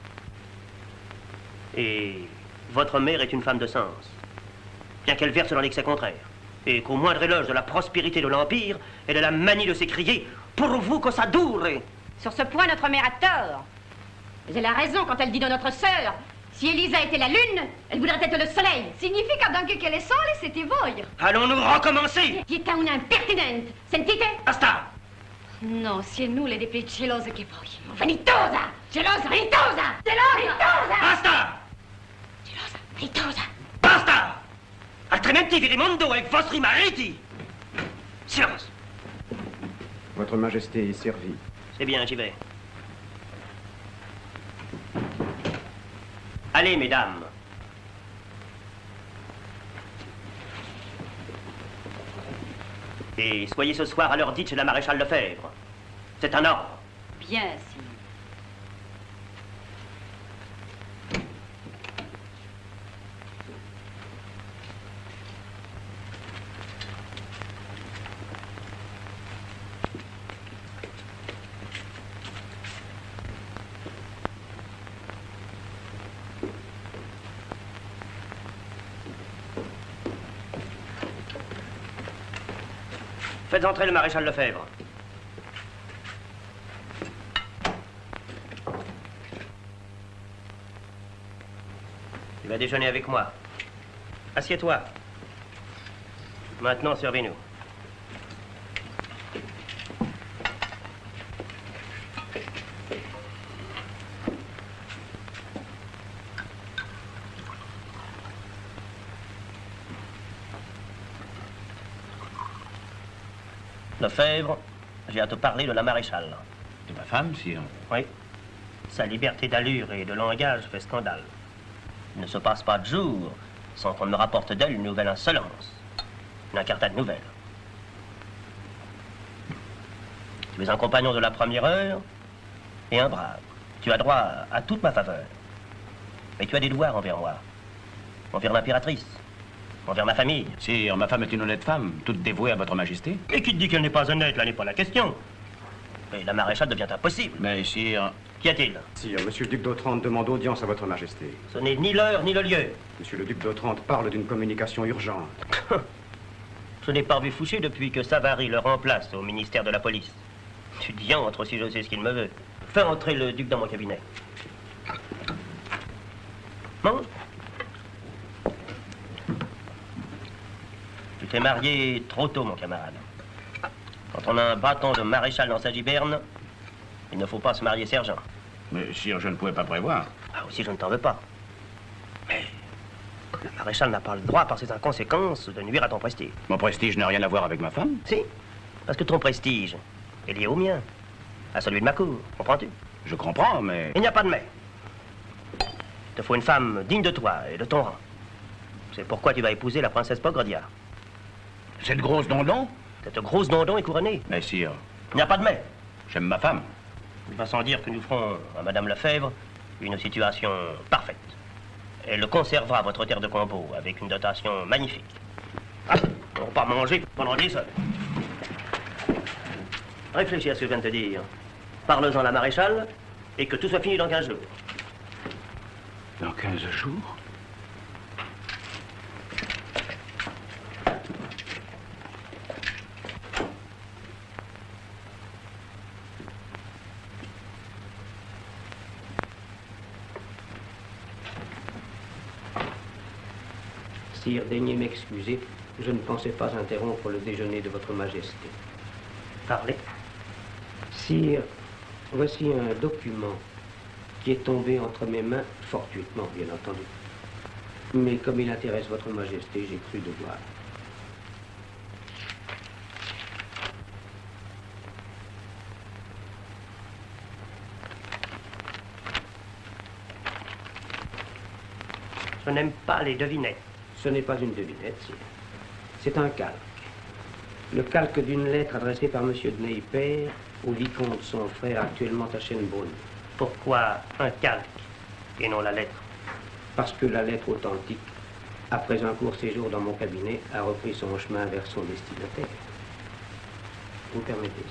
Et votre mère est une femme de sens. Bien qu'elle verse dans l'excès contraire. Et qu'au moindre éloge de la prospérité de l'Empire, elle a la manie de s'écrier « Pour vous que ça dure !» Sur ce point, notre mère a tort. Mais elle a raison quand elle dit de notre sœur. Si Elisa était la lune, elle voudrait être le soleil. Significa donc qu'elle est sole e siete voi. Allons-nous recommencer? Dieta una impertinente. Sentite? Basta! No, si è nulla di più gelosa che voi. Vanitosa! Gelosa! Vanitosa! Gelosa! Basta! Gelosa! Vanitosa! Basta! Altrimenti vi rimondo ai vostri mariti! Silence! Votre Majesté est servie. C'est bien, j'y vais. Allez, mesdames. Et soyez ce soir à l'heure dite chez la maréchale Lefebvre. C'est un ordre. Bien, sire. Faites entrer le maréchal Lefebvre. Tu vas déjeuner avec moi. Assieds-toi. Maintenant, servez-nous. Lefebvre, j'ai à te parler de la maréchale. De ma femme, sire? Oui. Sa liberté d'allure et de langage fait scandale. Il ne se passe pas de jour sans qu'on me rapporte d'elle une nouvelle insolence. Une incartade nouvelle. Tu es un compagnon de la première heure et un brave. Tu as droit à toute ma faveur. Mais tu as des devoirs envers moi. Envers l'impératrice. Envers ma famille. Sire, ma femme est une honnête femme, toute dévouée à votre majesté. Et qui te dit qu'elle n'est pas honnête, là n'est pas la question. Et la maréchale devient impossible. Mais sire... Qu'y a-t-il? Sire, monsieur le duc d'Otrante demande audience à votre majesté. Ce n'est ni l'heure ni le lieu. Monsieur le duc d'Otrante parle d'une communication urgente. Je n'ai pas vu Fouché depuis que Savary le remplace au ministère de la police. Tu diantres si je sais ce qu'il me veut. Fais entrer le duc dans mon cabinet. Mange. Tu t'es marié trop tôt, mon camarade. Quand on a un bâton de maréchal dans sa giberne, il ne faut pas se marier sergent. Mais sire, je ne pouvais pas prévoir. Ah, aussi, je ne t'en veux pas. Mais le maréchal n'a pas le droit, par ses inconséquences, de nuire à ton prestige. Mon prestige n'a rien à voir avec ma femme? Si, parce que ton prestige est lié au mien, à celui de ma cour, comprends-tu? Je comprends, mais... Il n'y a pas de mais. Il te faut une femme digne de toi et de ton rang. C'est pourquoi tu vas épouser la princesse Pogredia. Cette grosse dondon? Cette grosse dondon est couronnée. Mais sire... Il n'y a pas de mais. J'aime ma femme. Il va sans dire que nous ferons à Madame Lefebvre une situation parfaite. Elle conservera votre terre de Combeau avec une dotation magnifique. Ah, on va pas manger pendant des heures. Réfléchis à ce que je viens de te dire. Parle-en à la maréchale et que tout soit fini dans 15 jours. Dans 15 jours? Sire, daignez m'excuser, je ne pensais pas interrompre le déjeuner de votre majesté. Parlez. Sire, voici un document qui est tombé entre mes mains, fortuitement, bien entendu. Mais comme il intéresse votre majesté, j'ai cru devoir. Je n'aime pas les devinettes. Ce n'est pas une devinette, sire. C'est un calque. Le calque d'une lettre adressée par M. de Neyper au vicomte son frère actuellement à Schönbrunn. Pourquoi un calque et non la lettre? Parce que la lettre authentique, après un court séjour dans mon cabinet, a repris son chemin vers son destinataire. Vous permettez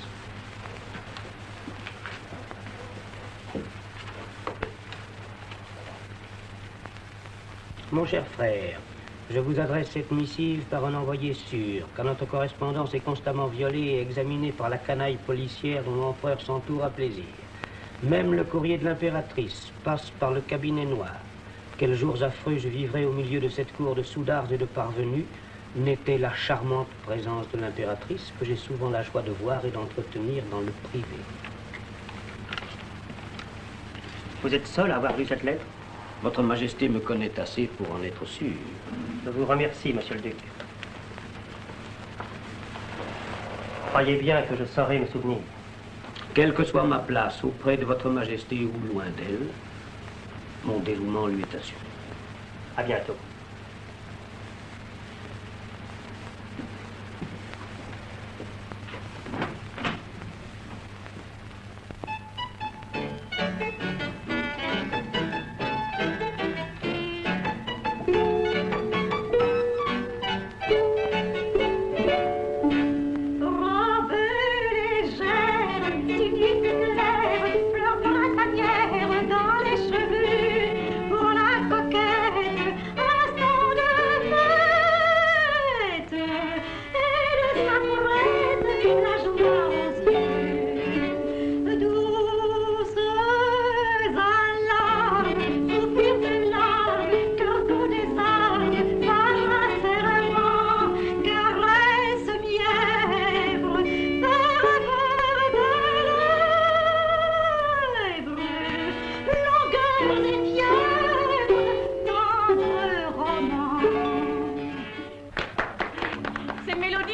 ça? Mon cher frère, je vous adresse cette missive par un envoyé sûr, car notre correspondance est constamment violée et examinée par la canaille policière dont l'empereur s'entoure à plaisir. Même le courrier de l'impératrice passe par le cabinet noir. Quels jours affreux je vivrais au milieu de cette cour de soudards et de parvenus, n'était la charmante présence de l'impératrice que j'ai souvent la joie de voir et d'entretenir dans le privé. Vous êtes seul à avoir lu cette lettre? Votre Majesté me connaît assez pour en être sûr. Je vous remercie, monsieur le duc. Croyez bien que je saurai me souvenir. Quelle que soit ma place, auprès de votre Majesté ou loin d'elle, mon dévouement lui est assuré. À bientôt. Dans les cheveux, pour la coquette,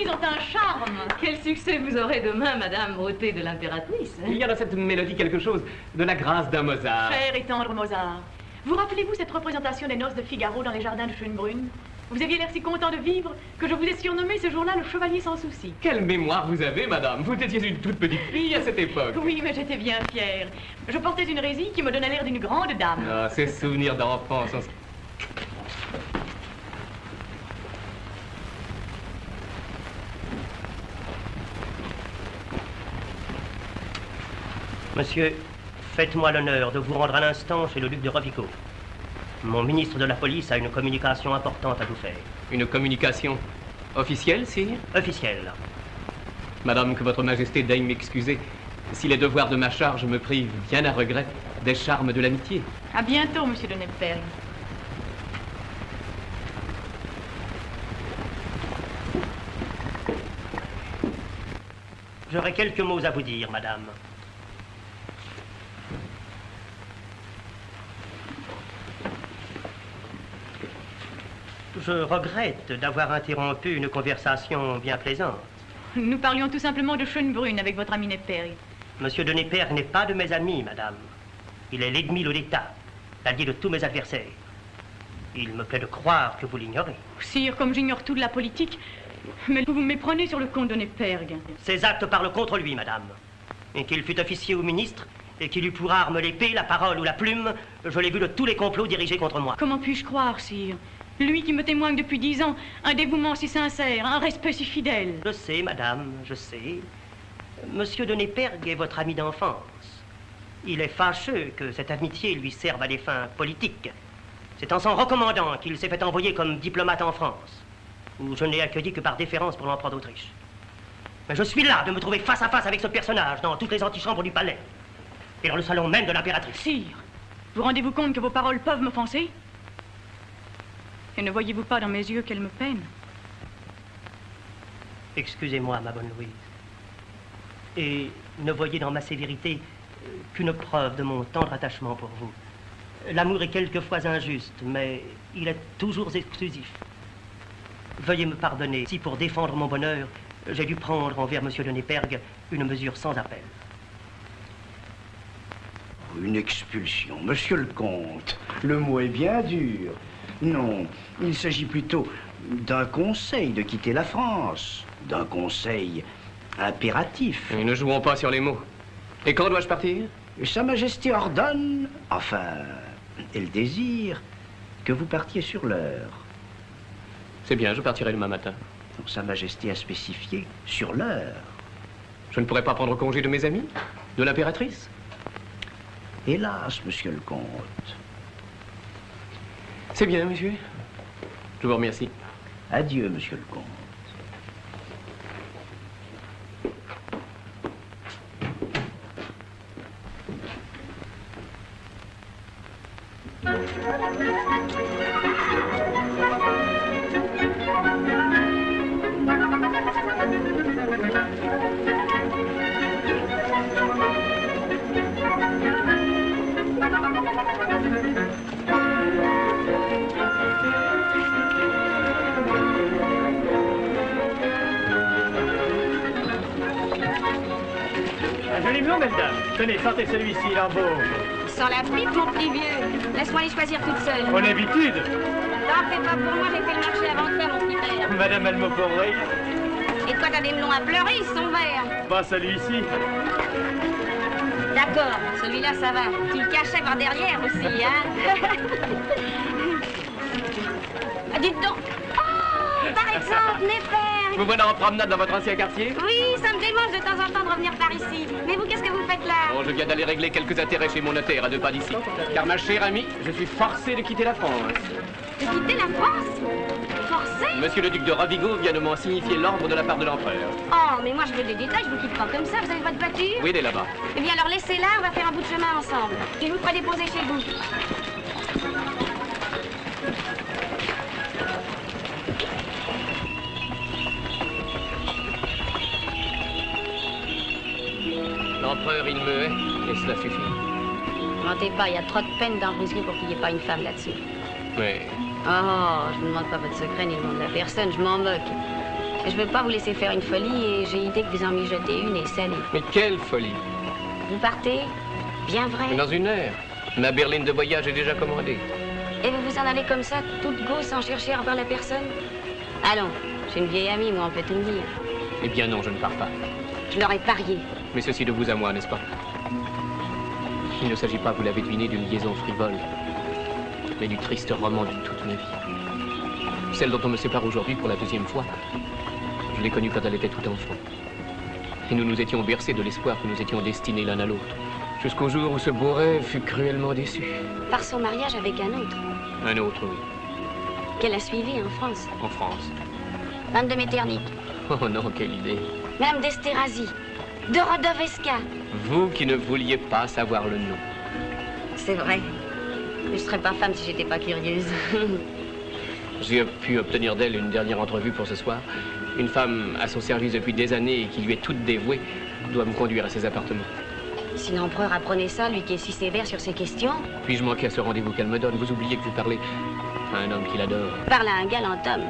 harmonies ont un charme. Quel succès vous aurez demain, Madame, beauté de l'impératrice. Il y a dans cette mélodie quelque chose de la grâce d'un Mozart. Cher et tendre Mozart, vous rappelez-vous cette représentation des noces de Figaro dans les jardins de Schönbrunn? Vous aviez l'air si content de vivre que je vous ai surnommé ce jour-là le chevalier sans souci. Quelle mémoire vous avez, madame. Vous étiez une toute petite fille à cette époque. Oui, mais j'étais bien fière. Je portais une résille qui me donnait l'air d'une grande dame. Ah, ces souvenirs d'enfance. Monsieur, faites-moi l'honneur de vous rendre à l'instant chez le duc de Rovigo. Mon ministre de la police a une communication importante à vous faire. Une communication officielle, sire? Officielle. Madame, que votre majesté daigne m'excuser si les devoirs de ma charge me privent, bien à regret, des charmes de l'amitié. À bientôt, monsieur de Nepperg. J'aurais quelques mots à vous dire, madame. Je regrette d'avoir interrompu une conversation bien plaisante. Nous parlions tout simplement de Schönbrunn avec votre ami Nepperg. Monsieur de Nepperg n'est pas de mes amis, madame. Il est l'ennemi de l'État, l'allié de tous mes adversaires. Il me plaît de croire que vous l'ignorez. Sire, comme j'ignore tout de la politique, mais vous vous méprenez sur le comte de Nepperg. Ses actes parlent contre lui, madame. Et qu'il fût officier ou ministre, et qu'il eût pour arme l'épée, la parole ou la plume, je l'ai vu de tous les complots dirigés contre moi. Comment puis-je croire, sire? Lui qui me témoigne depuis 10 ans un dévouement si sincère, un respect si fidèle. Je sais, madame, je sais. Monsieur de Nepperg est votre ami d'enfance. Il est fâcheux que cette amitié lui serve à des fins politiques. C'est en s'en recommandant qu'il s'est fait envoyer comme diplomate en France, où je n'ai accueilli que par déférence pour l'empereur d'Autriche. Mais je suis là de me trouver face à face avec ce personnage dans toutes les antichambres du palais et dans le salon même de l'impératrice. Sire, vous rendez-vous compte que vos paroles peuvent m'offenser? Et ne voyez-vous pas dans mes yeux qu'elle me peine? Excusez-moi, ma bonne Louise. Et ne voyez dans ma sévérité qu'une preuve de mon tendre attachement pour vous. L'amour est quelquefois injuste, mais il est toujours exclusif. Veuillez me pardonner si, pour défendre mon bonheur, j'ai dû prendre envers monsieur de Nepperg une mesure sans appel. Une expulsion, monsieur le comte. Le mot est bien dur. Non, il s'agit plutôt d'un conseil de quitter la France. D'un conseil impératif. Et ne jouons pas sur les mots. Et quand dois-je partir? Sa Majesté ordonne, enfin, elle désire, que vous partiez sur l'heure. C'est bien, je partirai demain matin. Donc, Sa Majesté a spécifié sur l'heure. Je ne pourrais pas prendre congé de mes amis? De l'impératrice? Hélas, monsieur le comte. C'est bien, monsieur. Je vous remercie. Adieu, monsieur le comte. Tenez, sentez celui-ci, il en beau. Sans la pipe, mon petit vieux. Laisse-moi les choisir toute seule. Mon habitude. T'en fais pas pour moi, j'ai fait le marché avant toi, mon petit père. Madame, elle me pauvrait. Et toi, t'as des melons à pleurer, ils sont verts. Pas celui-ci. D'accord, celui-là, ça va. Tu le cachais par derrière aussi, hein. Ah, dites donc. Oh, par exemple, Nepperg. Vous voilà en promenade dans votre ancien quartier? Oui, ça me démange de temps en temps de revenir par ici. Mais vous, qu'est-ce que vous faites là? Bon, je viens d'aller régler quelques intérêts chez mon notaire à 2 pas d'ici. Car, ma chère amie, je suis forcé de quitter la France. De quitter la France? Forcé? Monsieur le duc de Rovigo vient de m'en signifier l'ordre de la part de l'empereur. Oh, mais moi je veux des détails, je vous quitte pas comme ça. Vous avez votre voiture? Oui, elle est là-bas. Eh bien alors laissez-la, on va faire un bout de chemin ensemble. Et je vous ferai déposer chez vous. L'empereur, il me hait, et cela suffit. Mentez pas, il y a trop de peine dans Bruxelles pour qu'il n'y ait pas une femme là-dessus. Oui. Oh, je ne demande pas votre secret ni le nom de la personne, je m'en moque. Je veux pas vous laisser faire une folie et j'ai idée que vous en mijotez une et salée. Mais quelle folie! Vous partez? Bien vrai? Dans une heure. Ma berline de voyage est déjà commandée. Et vous vous en allez comme ça, toute go, sans chercher à revoir la personne? Allons, j'ai une vieille amie, moi, on peut tout me dire. Eh bien non, je ne pars pas. Je l'aurais parié. Mais ceci de vous à moi, n'est-ce pas? Il ne s'agit pas, vous l'avez deviné, d'une liaison frivole, mais du triste roman de toute ma vie. Celle dont on me sépare aujourd'hui pour la deuxième fois, je l'ai connue quand elle était tout enfant. Et nous nous étions bercés de l'espoir que nous étions destinés l'un à l'autre. Jusqu'au jour où ce beau rêve fut cruellement déçu. Par son mariage avec un autre. Un autre, oui. Qu'elle a suivi en France. En France. Madame de Metternich. Oh non, quelle idée. Madame d'Esterhazy. De Rodovesca. Vous qui ne vouliez pas savoir le nom. C'est vrai. Je serais pas femme si j'étais pas curieuse. J'ai pu obtenir d'elle une dernière entrevue pour ce soir. Une femme à son service depuis des années et qui lui est toute dévouée doit me conduire à ses appartements. Si l'empereur apprenait ça, lui qui est si sévère sur ces questions... Puis-je manquer à ce rendez-vous qu'elle me donne? Vous oubliez que vous parlez à un homme qu'il adore. Parle à un galant homme.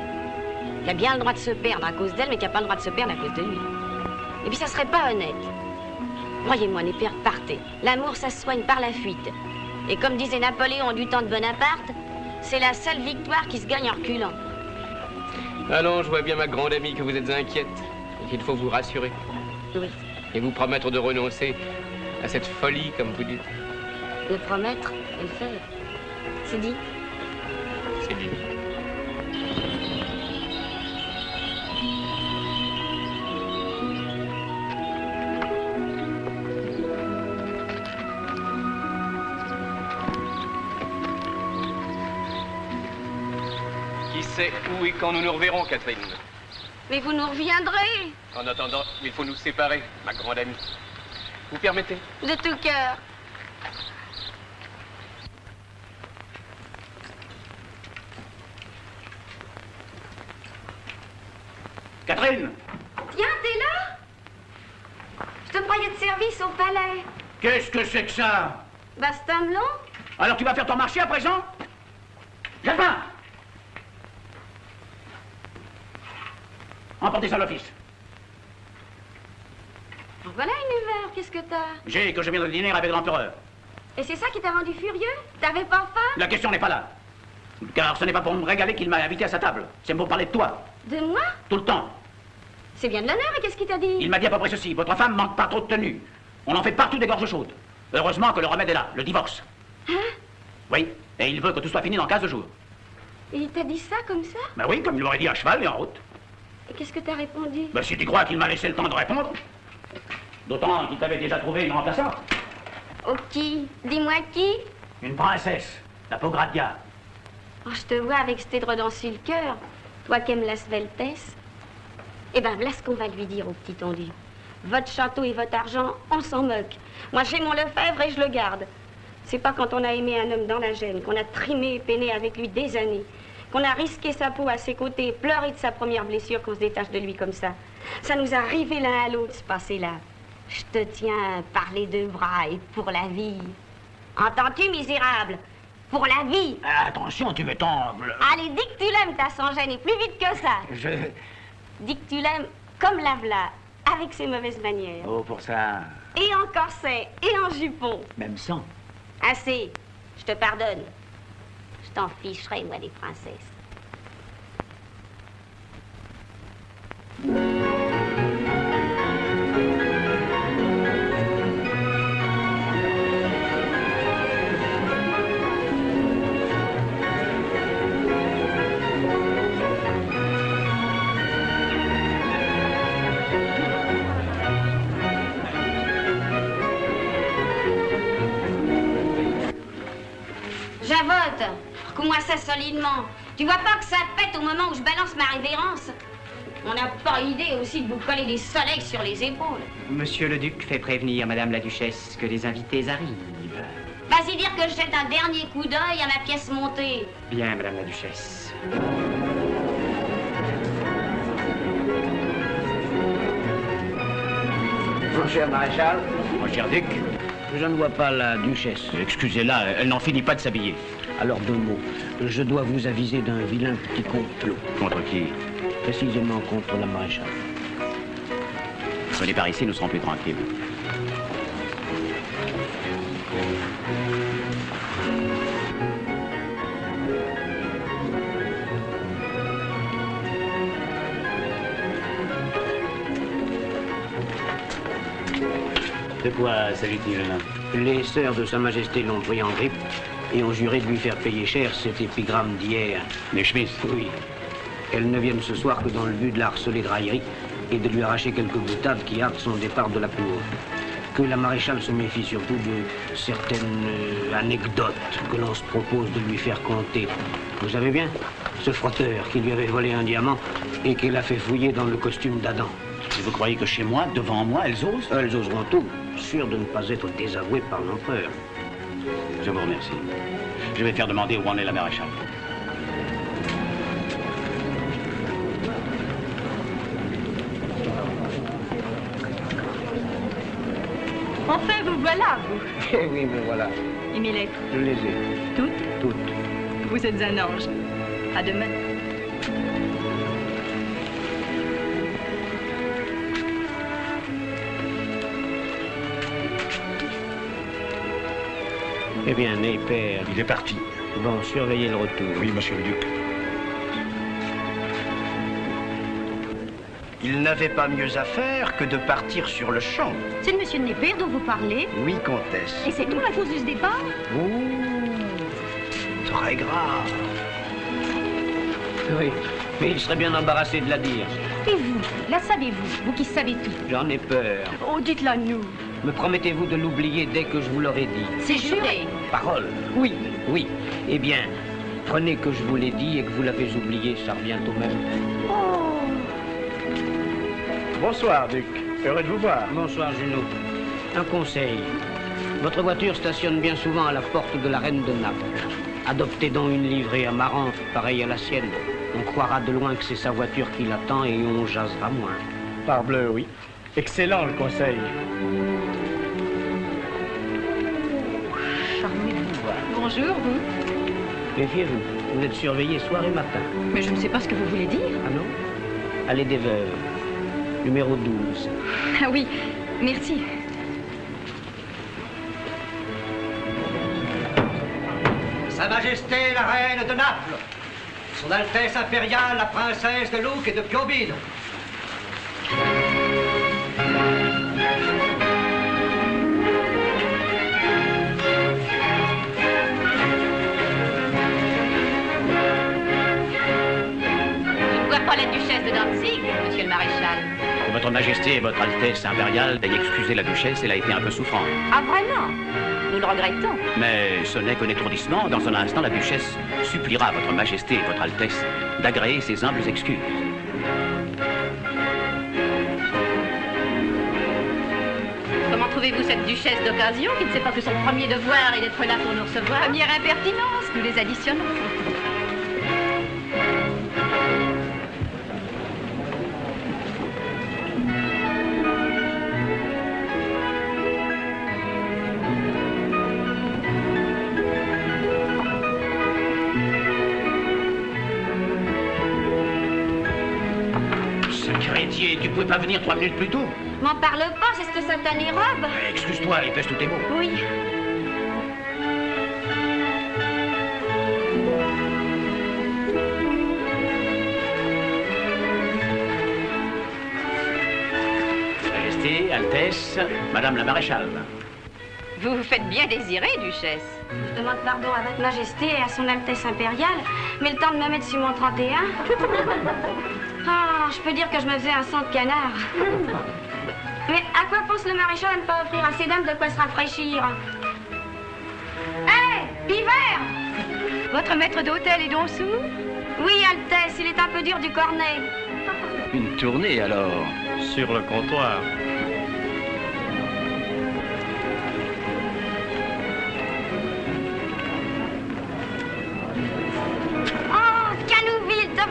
Il a bien le droit de se perdre à cause d'elle, mais qui n'a pas le droit de se perdre à cause de lui. Et puis ça serait pas honnête. Croyez-moi, les pères, partez. L'amour, ça se soigne par la fuite. Et comme disait Napoléon du temps de Bonaparte, c'est la seule victoire qui se gagne en reculant. Allons, je vois bien, ma grande amie, que vous êtes inquiète et qu'il faut vous rassurer. Oui. Et vous promettre de renoncer à cette folie, comme vous dites. Le promettre et le faire. C'est dit. C'est dit. Qui sait où et quand nous nous reverrons, Catherine? Mais vous nous reviendrez. En attendant, il faut nous séparer, ma grande amie. Vous permettez? De tout cœur. Catherine! Tiens, t'es là? Je te croyais de service au palais. Qu'est-ce que c'est que ça? Bastamelon? Alors tu vas faire ton marché à présent? Jasmin! Emportez ça à l'office. Voilà une humeur, qu'est-ce que t'as? J'ai que je viens de dîner avec l'empereur. Et c'est ça qui t'a rendu furieux? T'avais pas faim? La question n'est pas là. Car ce n'est pas pour me régaler qu'il m'a invité à sa table. C'est pour parler de toi. De moi? Tout le temps. C'est bien de l'honneur, et qu'est-ce qu'il t'a dit? Il m'a dit à peu près ceci. Votre femme manque pas trop de tenue. On en fait partout des gorges chaudes. Heureusement que le remède est là, le divorce. Hein? Oui, et il veut que tout soit fini dans 15 jours. Et il t'a dit ça comme ça? Ben oui, comme il l'aurait dit à cheval et en route. Et qu'est-ce que t'as répondu? Ben si tu crois qu'il m'a laissé le temps de répondre. D'autant qu'il t'avait déjà trouvé une remplaçante. Oh, qui? Dis-moi qui? Une princesse, la Pogradia. Oh, je te vois avec cet édredon sur le cœur. Toi qui aimes la sveltesse. Eh ben, voilà ce qu'on va lui dire au petit tondu. Votre château et votre argent, on s'en moque. Moi, j'ai mon Lefebvre et je le garde. C'est pas quand on a aimé un homme dans la gêne, qu'on a trimé et peiné avec lui des années, qu'on a risqué sa peau à ses côtés, pleuré de sa première blessure, qu'on se détache de lui comme ça. Ça nous a rivés l'un à l'autre, ce passé-là. Je te tiens par les deux bras et pour la vie. Entends-tu, misérable? Pour la vie. Attention, tu m'étangles. Allez, dis que tu l'aimes, ta sans gêne, et plus vite que ça. Dis que tu l'aimes comme la v'là, avec ses mauvaises manières. Oh, pour ça. Et en corset, et en jupon. Même sans. Assez, je te pardonne. Je t'en ficherai, moi, des princesses. Javotte, recoue-moi ça solidement. Tu vois pas que ça pète au moment où je balance ma révérence? On n'a pas idée aussi de vous coller des soleils sur les épaules. Monsieur le Duc fait prévenir Madame la Duchesse que les invités arrivent. Vas-y dire que je jette un dernier coup d'œil à ma pièce montée. Bien, Madame la Duchesse. Mon cher maréchal. Mon cher Duc. Je ne vois pas la duchesse. Excusez-la, elle n'en finit pas de s'habiller. Alors deux mots. Je dois vous aviser d'un vilain petit complot. Contre qui? précisément contre la maréchale. Venez par ici, nous serons plus tranquilles. De quoi s'agit-il? Les sœurs de Sa Majesté l'ont pris en grippe et ont juré de lui faire payer cher cet épigramme d'hier. Les Schmitz? Oui. Elles ne viennent ce soir que dans le but de la harceler de raillerie et de lui arracher quelques boutades qui hâtent son départ de la cour. Que la maréchale se méfie surtout de certaines anecdotes que l'on se propose de lui faire conter. Vous savez bien, ce frotteur qui lui avait volé un diamant et qui l'a fait fouiller dans le costume d'Adam. Vous croyez que chez moi, devant moi, elles osent? Elles oseront tout, sûres de ne pas être désavouées par l'empereur. Je vous remercie. Je vais faire demander où en est la maréchale. Enfin, vous voilà, vous. Eh oui, me voilà. Et mes lettres? Je les ai. Toutes? Toutes. Vous êtes un ange. À demain. Eh bien, né, père. Il est parti. Bon, surveillez le retour. Oui, monsieur le duc. Il n'avait pas mieux à faire que de partir sur le champ. C'est de monsieur de Népère dont vous parlez? Oui, comtesse. Et c'est tout la cause de ce départ? Très grave. Oui, mais il serait bien embarrassé de la dire. Et vous? La savez-vous? Vous qui savez tout. J'en ai peur. Oh, dites-la nous. Me promettez-vous de l'oublier dès que je vous l'aurai dit? C'est juré. Parole? Oui, oui. Eh bien, prenez que je vous l'ai dit et que vous l'avez oublié, ça revient au même. Bonsoir, Duc. Heureux de vous voir. Bonsoir, Junot. Un conseil. Votre voiture stationne bien souvent à la porte de la reine de Naples. Adoptez donc une livrée amarante, pareille à la sienne. On croira de loin que c'est sa voiture qui l'attend et on jasera moins. Parbleu, oui. Excellent, le conseil. Charmé de vous voir. Bonjour, vous. Méfiez-vous, vous êtes surveillé soir et matin. Mais je ne sais pas ce que vous voulez dire. Ah non? Allée des Veuves, numéro 12. Ah oui, merci. Sa Majesté la Reine de Naples, Son Altesse impériale la Princesse de Lucques et de Piombino. Pourquoi pas la duchesse de Danzig, monsieur le maréchal? Que votre Majesté et votre Altesse impériale veuillent excuser la duchesse, elle a été un peu souffrante. Ah, vraiment? Nous le regrettons. Mais ce n'est qu'un étourdissement. Dans un instant, la duchesse suppliera à votre Majesté et votre Altesse d'agréer ses humbles excuses. Comment trouvez-vous cette duchesse d'occasion qui ne sait pas que son premier devoir est d'être là pour nous recevoir? Première impertinence, nous les additionnons. Tu pouvais pas venir 3 minutes plus tôt? M'en parle pas, c'est cette satanée robe. Excuse-toi, il pèse tous tes mots. Oui. Majesté, Altesse, Madame la Maréchale. Vous vous faites bien désirer, duchesse. Je demande pardon à votre Majesté et à son Altesse impériale, mais le temps de me mettre sur mon 31. Ah, je peux dire que je me faisais un sang de canard. Mais à quoi pense le maréchal à ne pas offrir à ces dames de quoi se rafraîchir? Hé, Pivert! Votre maître d'hôtel est donc sourd? Oui, Altesse, il est un peu dur du cornet. Une tournée alors? Sur le comptoir.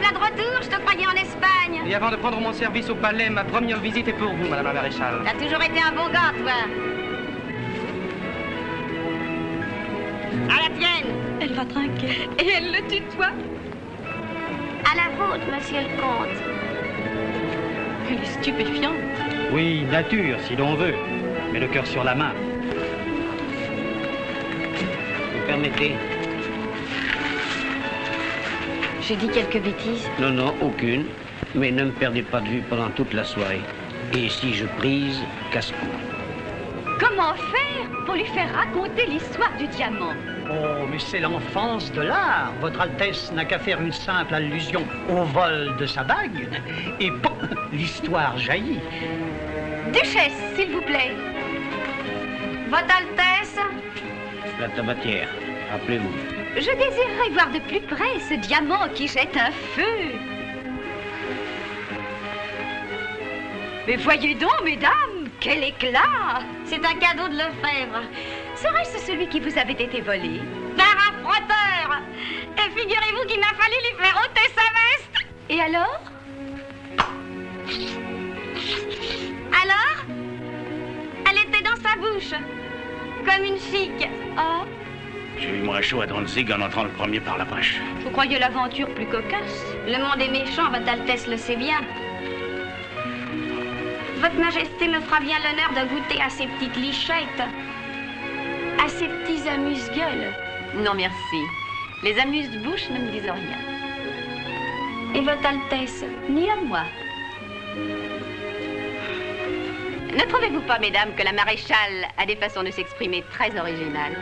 De retour, je te croyais en Espagne. Et avant de prendre mon service au palais, ma première visite est pour vous, Madame la Maréchale. T'as toujours été un bon gars, toi. À la tienne. Elle va trinquer. Et elle le tutoie. À la vôtre, monsieur le comte. Elle est stupéfiante. Oui, nature, si l'on veut. Mais le cœur sur la main. Vous permettez? J'ai dit quelques bêtises. Non, non, aucune. Mais ne me perdez pas de vue pendant toute la soirée. Et si je brise, casse-cou. Comment faire pour lui faire raconter l'histoire du diamant? Oh, mais c'est l'enfance de l'art. Votre Altesse n'a qu'à faire une simple allusion au vol de sa bague. Et bon, l'histoire jaillit. Duchesse, s'il vous plaît. Votre Altesse? La tabatière, rappelez-vous. Je désirerais voir de plus près ce diamant qui jette un feu. Mais voyez donc, mesdames, quel éclat! C'est un cadeau de Lefebvre. Serait-ce celui qui vous avait été volé? Par un frotteur! Et figurez-vous qu'il m'a fallu lui faire ôter sa veste! Et alors? Alors? Elle était dans sa bouche, comme une chic. Oh? J'ai eu moins chaud à Danzig en entrant le premier par la brèche. Vous croyez l'aventure plus cocasse? Le monde est méchant, votre Altesse le sait bien. Votre Majesté me fera bien l'honneur de goûter à ces petites lichettes, à ces petits amuse-gueules. Non, merci. Les amuse-bouches ne me disent rien. Et votre Altesse? Ni à moi. Ne trouvez-vous pas, mesdames, que la maréchale a des façons de s'exprimer très originales?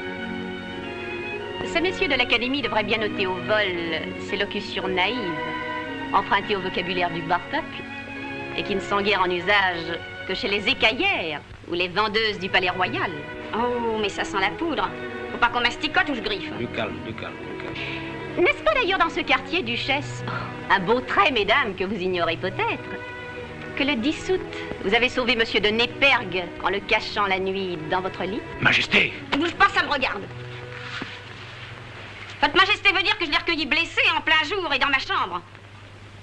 Ces messieurs de l'Académie devraient bien noter au vol ces locutions naïves, empruntées au vocabulaire du bas peuple, et qui ne sont guère en usage que chez les écaillères ou les vendeuses du palais royal. Oh, mais ça sent la poudre. Faut pas qu'on masticote ou je griffe. Du calme, du calme, du calme. N'est-ce pas d'ailleurs dans ce quartier, Duchesse, un beau trait, mesdames, que vous ignorez peut-être, que le 10 août, vous avez sauvé monsieur de Népergue en le cachant la nuit dans votre lit? Majesté! Ne bouge pas, ça me regarde. Votre Majesté veut dire que je l'ai recueilli blessé en plein jour et dans ma chambre.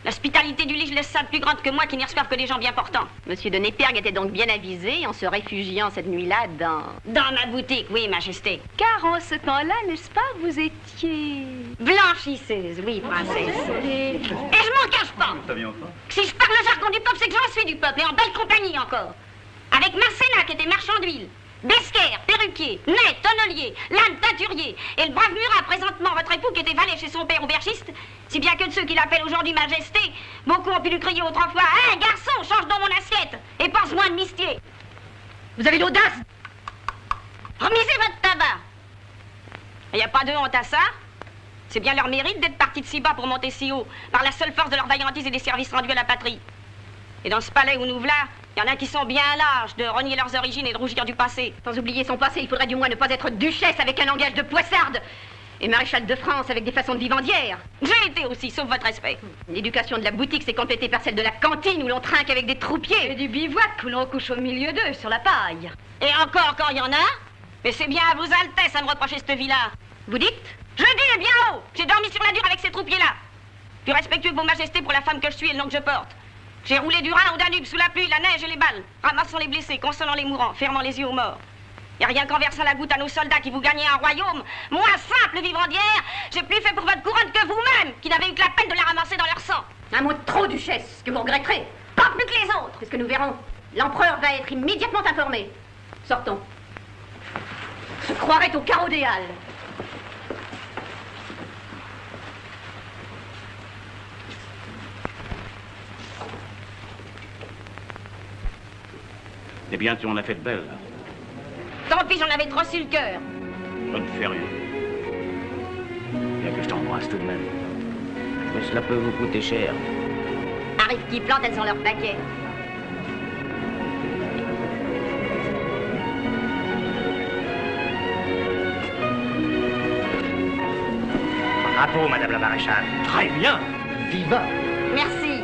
L'hospitalité du lit, je laisse ça plus grande que moi qui n'y reçoivent que des gens bien portants. Monsieur de Népergue était donc bien avisé en se réfugiant cette nuit-là dans... Dans ma boutique, oui, Majesté. Car en ce temps-là, n'est-ce pas, vous étiez... Blanchisseuse, oui, princesse. Et je m'en cache pas. Si je parle le jargon du peuple, c'est que j'en suis du peuple, et en belle compagnie encore. Avec Marcella, qui était marchand d'huile, Besquer, perruquier, Ney, tonnelier, Lannes, teinturier, et le brave Murat, présentement votre époux, qui était valet chez son père aubergiste, si bien que de ceux qui l'appellent aujourd'hui Majesté, beaucoup ont pu lui crier autrefois « Hé, garçon, change donc mon assiette et pense moins de mistier !» Vous avez l'audace. Remisez votre tabac. Il n'y a pas de honte à ça. C'est bien leur mérite d'être partis de si bas pour monter si haut, par la seule force de leur vaillantise et des services rendus à la patrie. Et dans ce palais où nous voilà, il y en a qui sont bien lâches de renier leurs origines et de rougir du passé. Sans oublier son passé, il faudrait du moins ne pas être duchesse avec un langage de poissarde et maréchal de France avec des façons de vivandière. J'ai été aussi, sauf votre respect. L'éducation de la boutique s'est complétée par celle de la cantine où l'on trinque avec des troupiers. Et du bivouac où l'on couche au milieu d'eux sur la paille. Et encore quand il y en a. Mais c'est bien à vos Altesses à me reprocher cette vie-là. Vous dites? Je dis bien haut. J'ai dormi sur la dure avec ces troupiers-là. Plus respectueux que vos majestés pour la femme que je suis et le nom que je porte. J'ai roulé du Rhin au Danube sous la pluie, la neige et les balles, ramassant les blessés, consolant les mourants, fermant les yeux aux morts. Et rien qu'en versant la goutte à nos soldats qui vous gagnaient un royaume, moi, simple vivandière, j'ai plus fait pour votre couronne que vous-même, qui n'avez eu que la peine de la ramasser dans leur sang. Un mot de trop, duchesse, que vous regretterez. Pas plus que les autres. C'est ce que nous verrons. L'empereur va être immédiatement informé. Sortons. Se croirait au carreau des Halles. Eh bien, tu en as fait de belles. Tant pis, j'en avais trop sur le cœur. Ça ne fait rien. Bien que je t'embrasse tout de même. Mais cela peut vous coûter cher. Arrive qui plante, elles ont leur paquet. Bravo, Madame la Maréchale. Très bien. Viva. Merci.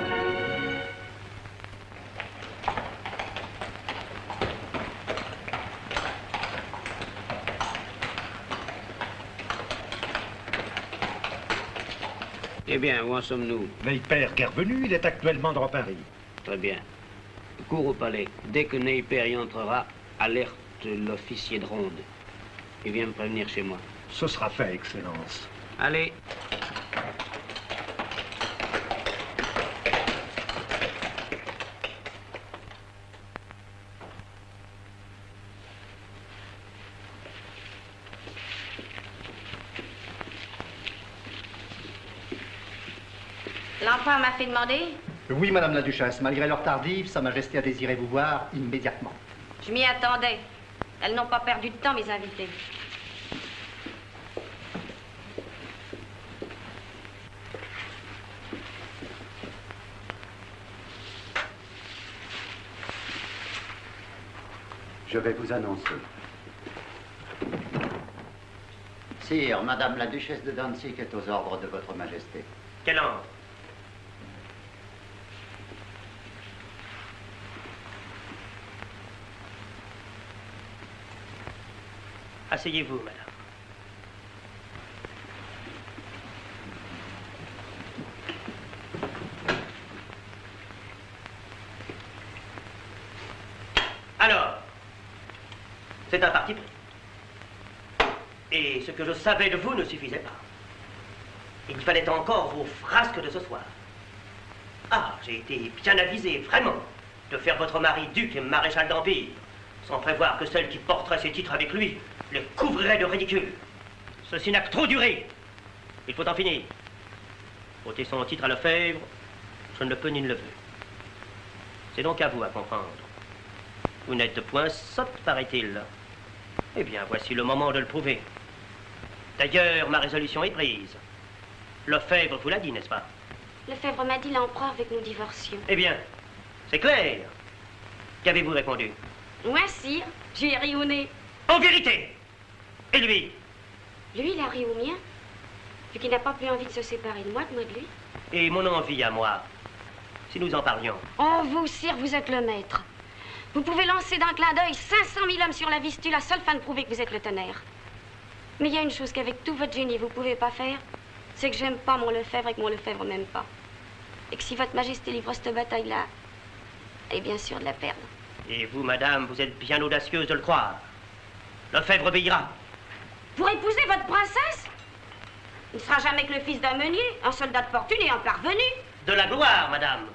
Eh bien, où en sommes-nous? Neyper est revenu, il est actuellement dans Paris. Très bien. Cours au palais. Dès que Neyper y entrera, alerte l'officier de ronde. Et viens me prévenir chez moi. Ce sera fait, Excellence. Allez. L'empereur m'a fait demander. Oui, Madame la Duchesse. Malgré l'heure tardive, Sa Majesté a désiré vous voir immédiatement. Je m'y attendais. Elles n'ont pas perdu de temps, mes invités. Je vais vous annoncer. Sire, Madame la Duchesse de Danzig est aux ordres de votre Majesté. Quel ordre? Asseyez-vous, madame. Alors, c'est un parti pris. Et ce que je savais de vous ne suffisait pas. Il fallait encore vos frasques de ce soir. Ah, j'ai été bien avisé, vraiment, de faire votre mari duc et maréchal d'Empire, sans prévoir que celle qui porterait ses titres avec lui les couvrirait de ridicule. Ceci n'a que trop duré. Il faut en finir. Ôter son titre à Lefebvre, je ne le peux ni ne le veux. C'est donc à vous à comprendre. Vous n'êtes point sotte, paraît-il. Eh bien, voici le moment de le prouver. D'ailleurs, ma résolution est prise. Lefebvre vous l'a dit, n'est-ce pas? Lefebvre m'a dit l'empereur veut que nous divorcions. Eh bien, c'est clair. Qu'avez-vous répondu? Moi, sire, j'ai ri au nez. En vérité. Et lui? Lui, il a ri au mien, vu qu'il n'a pas plus envie de se séparer de moi que moi de lui. Et mon envie à moi, si nous en parlions. Oh, vous, sire, vous êtes le maître. Vous pouvez lancer d'un clin d'œil 500 000 hommes sur la Vistule, la seule fin de prouver que vous êtes le tonnerre. Mais il y a une chose qu'avec tout votre génie, vous pouvez pas faire, c'est que j'aime pas mon Lefebvre et que mon Lefebvre m'aime pas. Et que si votre Majesté livre cette bataille-là, elle est bien sûre de la perdre. Et vous, madame, vous êtes bien audacieuse de le croire. Lefebvre obéira. Pour épouser votre princesse? Il ne sera jamais que le fils d'un meunier, un soldat de fortune et un parvenu. De la gloire, madame.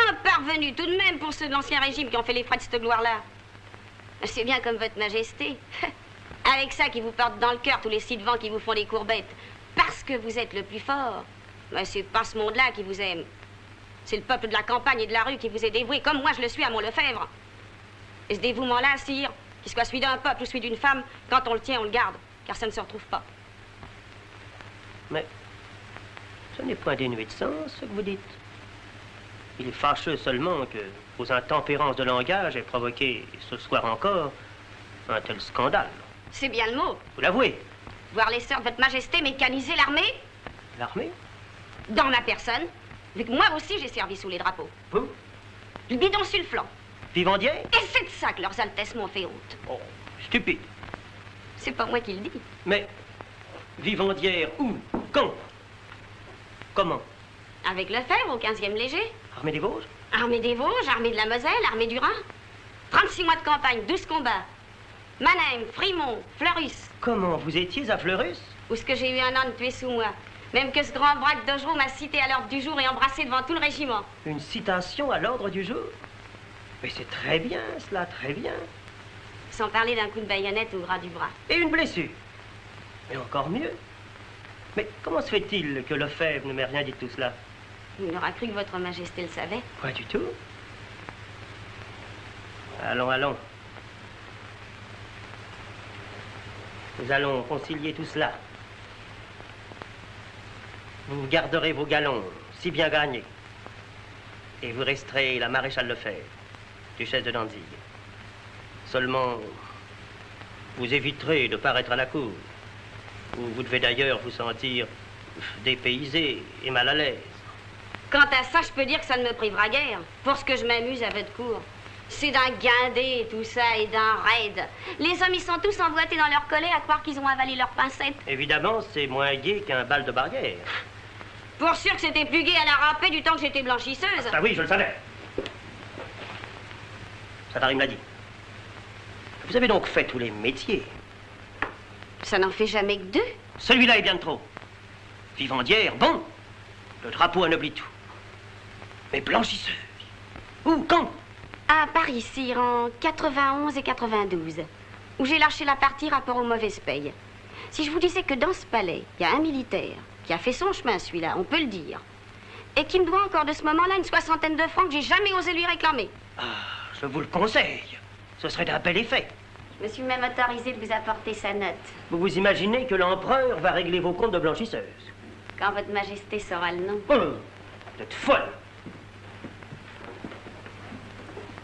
Un parvenu, tout de même, pour ceux de l'Ancien Régime qui ont fait les frais de cette gloire-là. C'est bien comme votre Majesté. Avec ça qui vous porte dans le cœur tous les ci-devant qui vous font des courbettes. Parce que vous êtes le plus fort. Mais c'est pas ce monde-là qui vous aime. C'est le peuple de la campagne et de la rue qui vous est dévoué, comme moi je le suis à mon Lefebvre. Et ce dévouement-là, sire, qu'il soit celui d'un peuple ou celui d'une femme, quand on le tient, on le garde, car ça ne se retrouve pas. Mais ce n'est point dénué de sens, ce que vous dites. Il est fâcheux seulement que vos intempérances de langage aient provoqué, ce soir encore, un tel scandale. C'est bien le mot. Vous l'avouez. Voir les sœurs de votre Majesté mécaniser l'armée. L'armée? Dans ma personne, vu que moi aussi j'ai servi sous les drapeaux. Vous? Le bidon sur le flanc. Vivandière? Et c'est de ça que leurs altesses m'ont fait honte. Oh, stupide. C'est pas moi qui le dis. Mais, Vivandière où? Quand? Comment? Avec Lefebvre au 15e léger. Armée des Vosges? Armée des Vosges, armée de la Moselle, armée du Rhin. 36 mois de campagne, 12 combats. Mannheim, Frimont, Fleurus. Comment, vous étiez à Fleurus? Où ce que j'ai eu un an de tuer sous moi. Même que ce grand braque d'Augereau m'a cité à l'ordre du jour et embrassé devant tout le régiment. Une citation à l'ordre du jour? Mais c'est très bien, cela, très bien. Sans parler d'un coup de baïonnette au gras du bras. Et une blessure? Mais encore mieux. Mais comment se fait-il que Lefebvre ne m'ait rien dit de tout cela? Il aura cru que votre Majesté le savait. Pas du tout. Allons, allons. Nous allons concilier tout cela. Vous garderez vos galons, si bien gagnés. Et vous resterez la maréchale Lefebvre, duchesse de Danzig. Seulement, vous éviterez de paraître à la cour, où vous devez d'ailleurs vous sentir dépaysé et mal à l'aise. Quant à ça, je peux dire que ça ne me privera guère, pour ce que je m'amuse à votre cour. C'est d'un guindé, tout ça, et d'un raid. Les hommes, ils sont tous emboîtés dans leur collet à croire qu'ils ont avalé leurs pincettes. Évidemment, c'est moins gai qu'un bal de barrière. Pour sûr que c'était plus gai à la râpée du temps que j'étais blanchisseuse. Ah oui, je le savais. Satharie me l'a dit. Vous avez donc fait tous les métiers. Ça n'en fait jamais que deux. Celui-là est bien de trop. Vivandière, bon. Le drapeau anoblit tout. Mais blanchisseuse. Où, quand? À Paris, sire, en 91 et 92, où j'ai lâché la partie rapport aux mauvaises payes. Si je vous disais que dans ce palais, il y a un militaire qui a fait son chemin, celui-là, on peut le dire, Et qui me doit encore de ce moment-là une 60aine de francs que j'ai jamais osé lui réclamer. Ah, je vous le conseille. Ce serait d'un bel effet. Je me suis même autorisé de vous apporter sa note. Vous vous imaginez que l'empereur va régler vos comptes de blanchisseuse? Quand votre majesté saura le nom. Oh, vous êtes folle.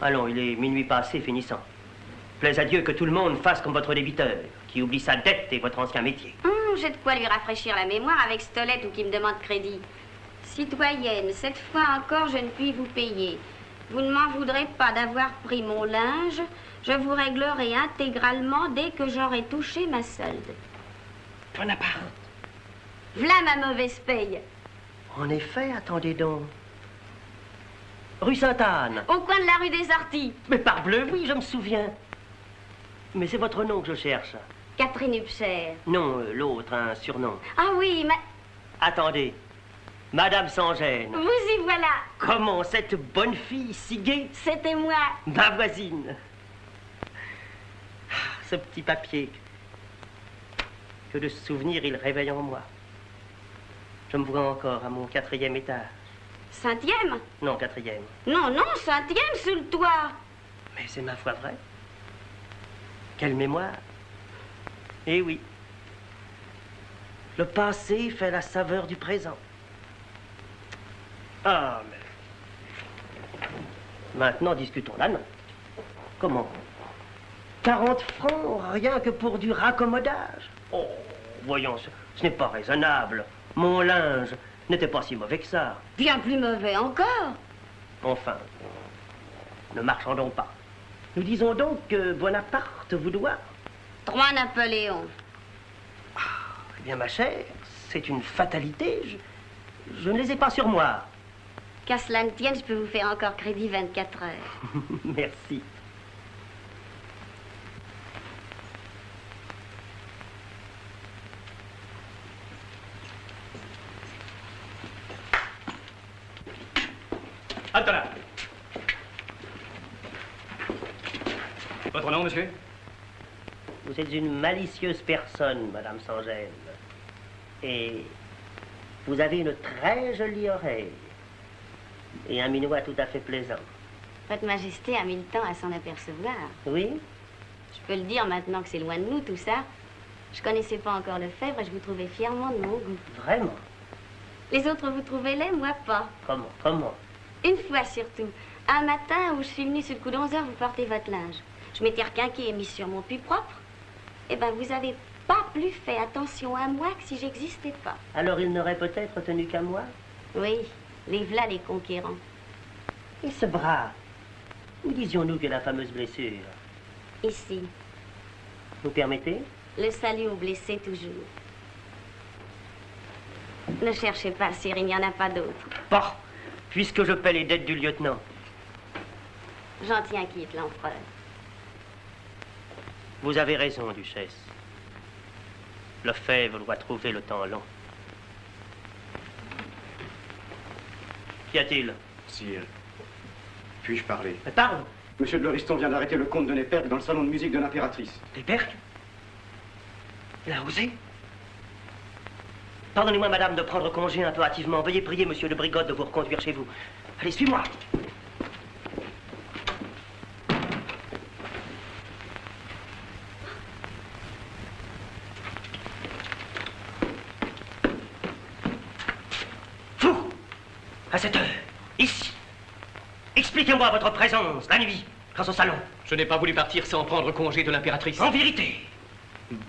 Allons, il est minuit passé, finissant. Plaise à Dieu que tout le monde fasse comme votre débiteur, qui oublie sa dette et votre ancien métier. J'ai de quoi lui rafraîchir la mémoire avec Stolette ou qui me demande crédit. Citoyenne, cette fois encore, je ne puis vous payer. Vous ne m'en voudrez pas d'avoir pris mon linge. Je vous réglerai intégralement dès que j'aurai touché ma solde. Bonaparte. V'là ma mauvaise paye. En effet, attendez donc. Rue Sainte-Anne. Au coin de la rue des Orties. Mais parbleu, oui, je me souviens. Mais c'est votre nom que je cherche. Catherine Hubcher. Non, l'autre, un surnom. Ah oui, mais... Attendez. Madame Sans-Gêne. Vous y voilà. Comment, cette bonne fille si gaie? C'était moi. Ma voisine. Ce petit papier. Que de souvenirs il réveille en moi. Je me vois encore à mon 4e étage. 5e? Non, 4e. Non, non, 5e sous le toit. Mais c'est ma foi vrai. Quelle mémoire. Eh oui. Le passé fait la saveur du présent. Ah, mais... Maintenant, discutons la note. Comment? 40 francs, rien que pour du raccommodage? Oh, voyons, ce n'est pas raisonnable. Mon linge n'était pas si mauvais que ça. Bien plus mauvais encore. Enfin, ne marchandons pas. Nous disons donc que Bonaparte vous doit 3 Napoléons. Eh bien, ma chère, c'est une fatalité. Je ne les ai pas sur moi. Qu'à cela ne tienne, je peux vous faire encore crédit 24 heures. Merci. Halte là. Votre nom, monsieur? Vous êtes une malicieuse personne, Madame Sans-Gêne. Et vous avez une très jolie oreille. Et un minois tout à fait plaisant. Votre Majesté a mis le temps à s'en apercevoir. Oui? Je peux le dire maintenant que c'est loin de nous, tout ça. Je connaissais pas encore Lefebvre et je vous trouvais fièrement de mon goût. Vraiment? Les autres vous trouvaient laid, moi pas. Comment? Une fois surtout. Un matin où je suis venue sur le coup d'11 heures, vous portez votre linge. Je m'étais requinquée et mise sur mon puits propre. Eh ben, vous avez pas plus fait attention à moi que si j'existais pas. Alors il n'aurait peut-être tenu qu'à moi? Oui, les v'là les conquérants. Et ce bras? Où disions-nous que la fameuse blessure? Ici. Vous permettez? Le salut aux blessés toujours. Ne cherchez pas, sire, il n'y en a pas d'autre. Bon, puisque je paie les dettes du lieutenant. J'en tiens quitte, l'empereur. Vous avez raison, Duchesse. Lefebvre doit trouver le temps long. Qu'y a-t-il? Sire, puis-je parler? Mais parle! Monsieur de Lauriston vient d'arrêter le comte de Népergue dans le salon de musique de l'impératrice. Népergue? Il a osé? Pardonnez-moi, madame, de prendre congé impérativement. Veuillez prier monsieur de Brigode de vous reconduire chez vous. Allez, suis-moi! Vous! À cette heure, ici! Expliquez-moi votre présence, la nuit, dans ce salon. Je n'ai pas voulu partir sans prendre congé de l'impératrice. En vérité,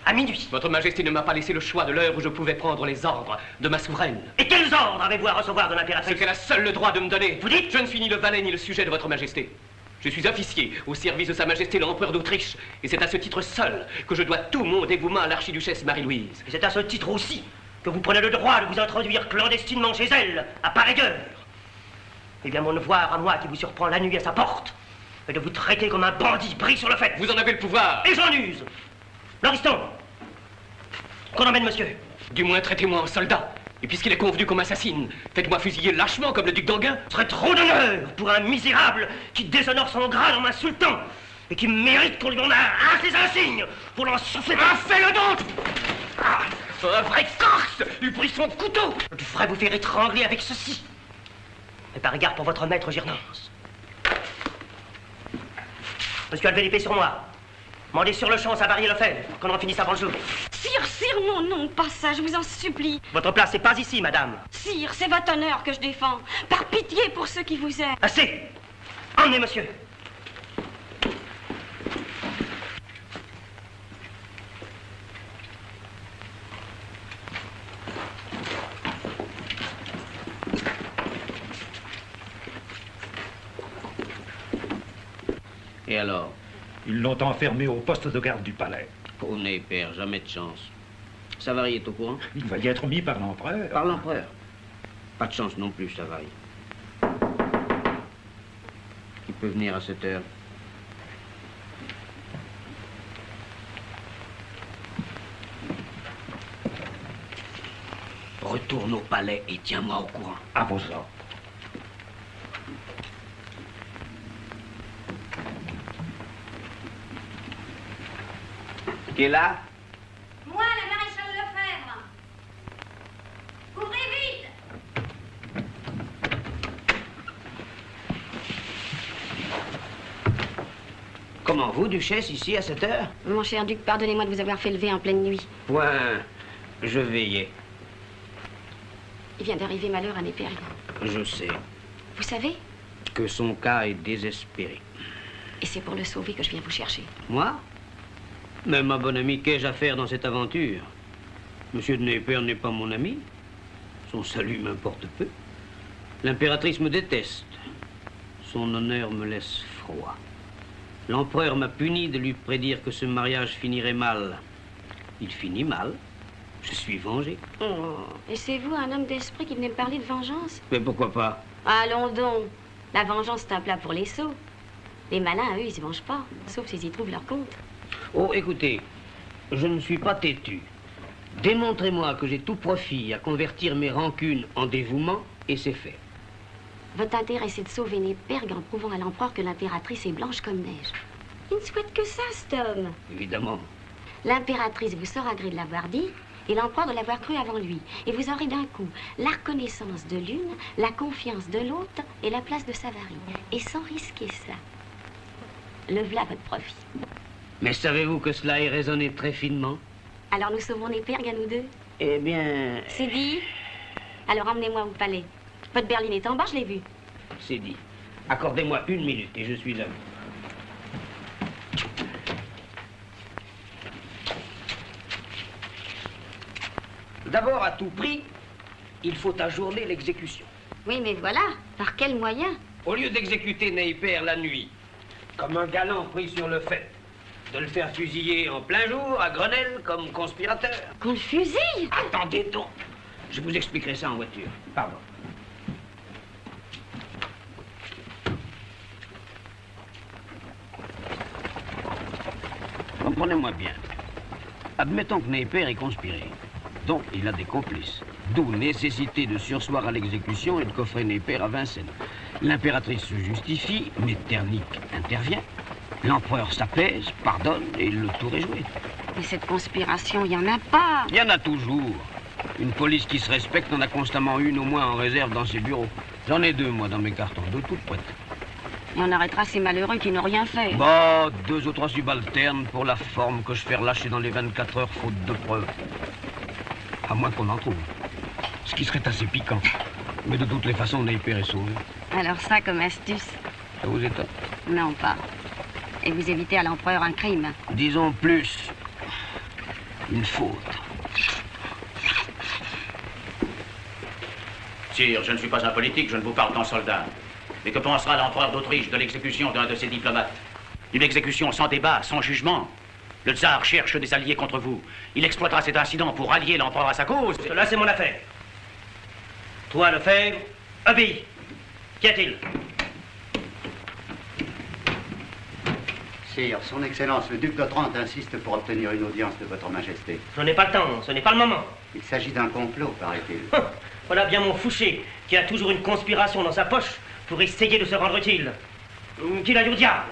à minuit. Votre Majesté ne m'a pas laissé le choix de l'heure où je pouvais prendre les ordres de ma souveraine. Et quels ordres avez-vous à recevoir de l'impératrice? Ce qu'elle a seule le droit de me donner. Vous dites? Je ne suis ni le valet ni le sujet de votre Majesté. Je suis officier au service de Sa Majesté l'Empereur d'Autriche. Et c'est à ce titre seul que je dois tout mon dévouement à l'archiduchesse Marie-Louise. Et c'est à ce titre aussi que vous prenez le droit de vous introduire clandestinement chez elle, à pareille heure. Eh bien, mon devoir à moi qui vous surprend la nuit à sa porte est de vous traiter comme un bandit pris sur le fait. Vous en avez le pouvoir. Et j'en use. Lauriston, qu'on emmène monsieur. Du moins, traitez-moi en soldat. Et puisqu'il est convenu qu'on m'assassine, faites-moi fusiller lâchement comme le duc d'Enghien. Ce serait trop d'honneur pour un misérable qui déshonore son grade en m'insultant et qui mérite qu'on lui en arrache les insignes pour l'en souffler. Fais-le donc! Un vrai corse! Du brisson de couteau! Je devrais vous faire étrangler avec ceci. Et par égard pour votre maître, j'y renonce. Monsieur a levé l'épée sur moi. Mandez sur le champ à Savary Lefebvre, qu'on en finisse avant le jour. Sire, sire, non, non, pas ça, je vous en supplie. Votre place n'est pas ici, madame. Sire, c'est votre honneur que je défends. Par pitié pour ceux qui vous aiment. Assez! Emmenez, monsieur. Et alors? Ils l'ont enfermé au poste de garde du palais. Oh, Napier, jamais de chance. Savary est au courant? Il va y être mis par l'empereur. Par l'empereur? Pas de chance non plus, Savary. Qui peut venir à cette heure? Retourne au palais et tiens-moi au courant. À vos ordres. Qui est là? Moi, la maréchale Lefebvre. Couvrez vite. Comment, vous, duchesse, ici, à cette heure? Mon cher duc, pardonnez-moi de vous avoir fait lever en pleine nuit. Point. Je veillais. Il vient d'arriver malheur à Napier. Je sais Vous savez? que son cas est désespéré. Et c'est pour le sauver que je viens vous chercher. Moi? Mais ma bonne amie, qu'ai-je à faire dans cette aventure? Monsieur de Napier n'est pas mon ami. Son salut m'importe peu. L'impératrice me déteste. Son honneur me laisse froid. L'empereur m'a puni de lui prédire que ce mariage finirait mal. Il finit mal. Je suis vengé. Oh, et c'est vous, un homme d'esprit, qui venez me parler de vengeance? Mais pourquoi pas? Allons donc. La vengeance, c'est un plat pour les sots. Les malins, eux, ils se vengent pas, sauf s'ils y trouvent leur compte. Oh, écoutez, je ne suis pas têtu. Démontrez-moi que j'ai tout profit à convertir mes rancunes en dévouement, et c'est fait. Votre intérêt, c'est de sauver Népergue en prouvant à l'empereur que l'impératrice est blanche comme neige. Il ne souhaite que ça, cet homme. Évidemment. L'impératrice vous saura gré de l'avoir dit, et l'empereur de l'avoir cru avant lui. Et vous aurez d'un coup la reconnaissance de l'une, la confiance de l'autre et la place de Savary. Et sans risquer ça. Le voilà votre profit. Mais savez-vous que cela est raisonné très finement? Alors nous sauvons Népergue à nous deux? Eh bien... C'est dit? Alors emmenez-moi au palais. Votre berline est en bas, je l'ai vu. C'est dit. Accordez-moi 1 minute et je suis à vous. D'abord, à tout prix, il faut ajourner l'exécution. Oui, mais voilà. Par quel moyen? Au lieu d'exécuter Napier la nuit, comme un galant pris sur le fait, de le faire fusiller en plein jour à Grenelle comme conspirateur. Qu'on le fusille? Attendez donc. Je vous expliquerai ça en voiture. Pardon. Comprenez-moi bien. Admettons que Napier est conspiré. Donc, il a des complices. D'où nécessité de surseoir à l'exécution et de coffrer Napier à Vincennes. L'impératrice se justifie, Metternich intervient. L'empereur s'apaise, pardonne et le tour est joué. Mais cette conspiration, il n'y en a pas. Il y en a toujours. Une police qui se respecte en a constamment une au moins en réserve dans ses bureaux. J'en ai 2, moi, dans mes cartons, 2 toutes prêtes. Et on arrêtera ces malheureux qui n'ont rien fait. Bah, 2 ou 3 subalternes pour la forme que je fais relâcher dans les 24 heures faute de preuves. À moins qu'on en trouve. Ce qui serait assez piquant. Mais de toutes les façons, Napier est sauvé. Alors ça, comme astuce? Ça vous étonne? Non, pas. Et vous évitez à l'empereur un crime? Disons plus. Une faute. Sire, je ne suis pas un politique, je ne vous parle qu'en soldat. Mais que pensera l'empereur d'Autriche de l'exécution d'un de ses diplomates? Une exécution sans débat, sans jugement. Le tsar cherche des alliés contre vous. Il exploitera cet incident pour rallier l'empereur à sa cause. Cela, c'est mon affaire. Toi, Lefebvre, obéis. Qu'y a-t-il? Sire, son Excellence, le duc d'Otrante insiste pour obtenir une audience de votre Majesté. Je n'ai pas le temps, ce n'est pas le moment. Il s'agit d'un complot, paraît-il. Voilà bien mon Fouché, qui a toujours une conspiration dans sa poche pour essayer de se rendre utile. Qu'il aille au diable.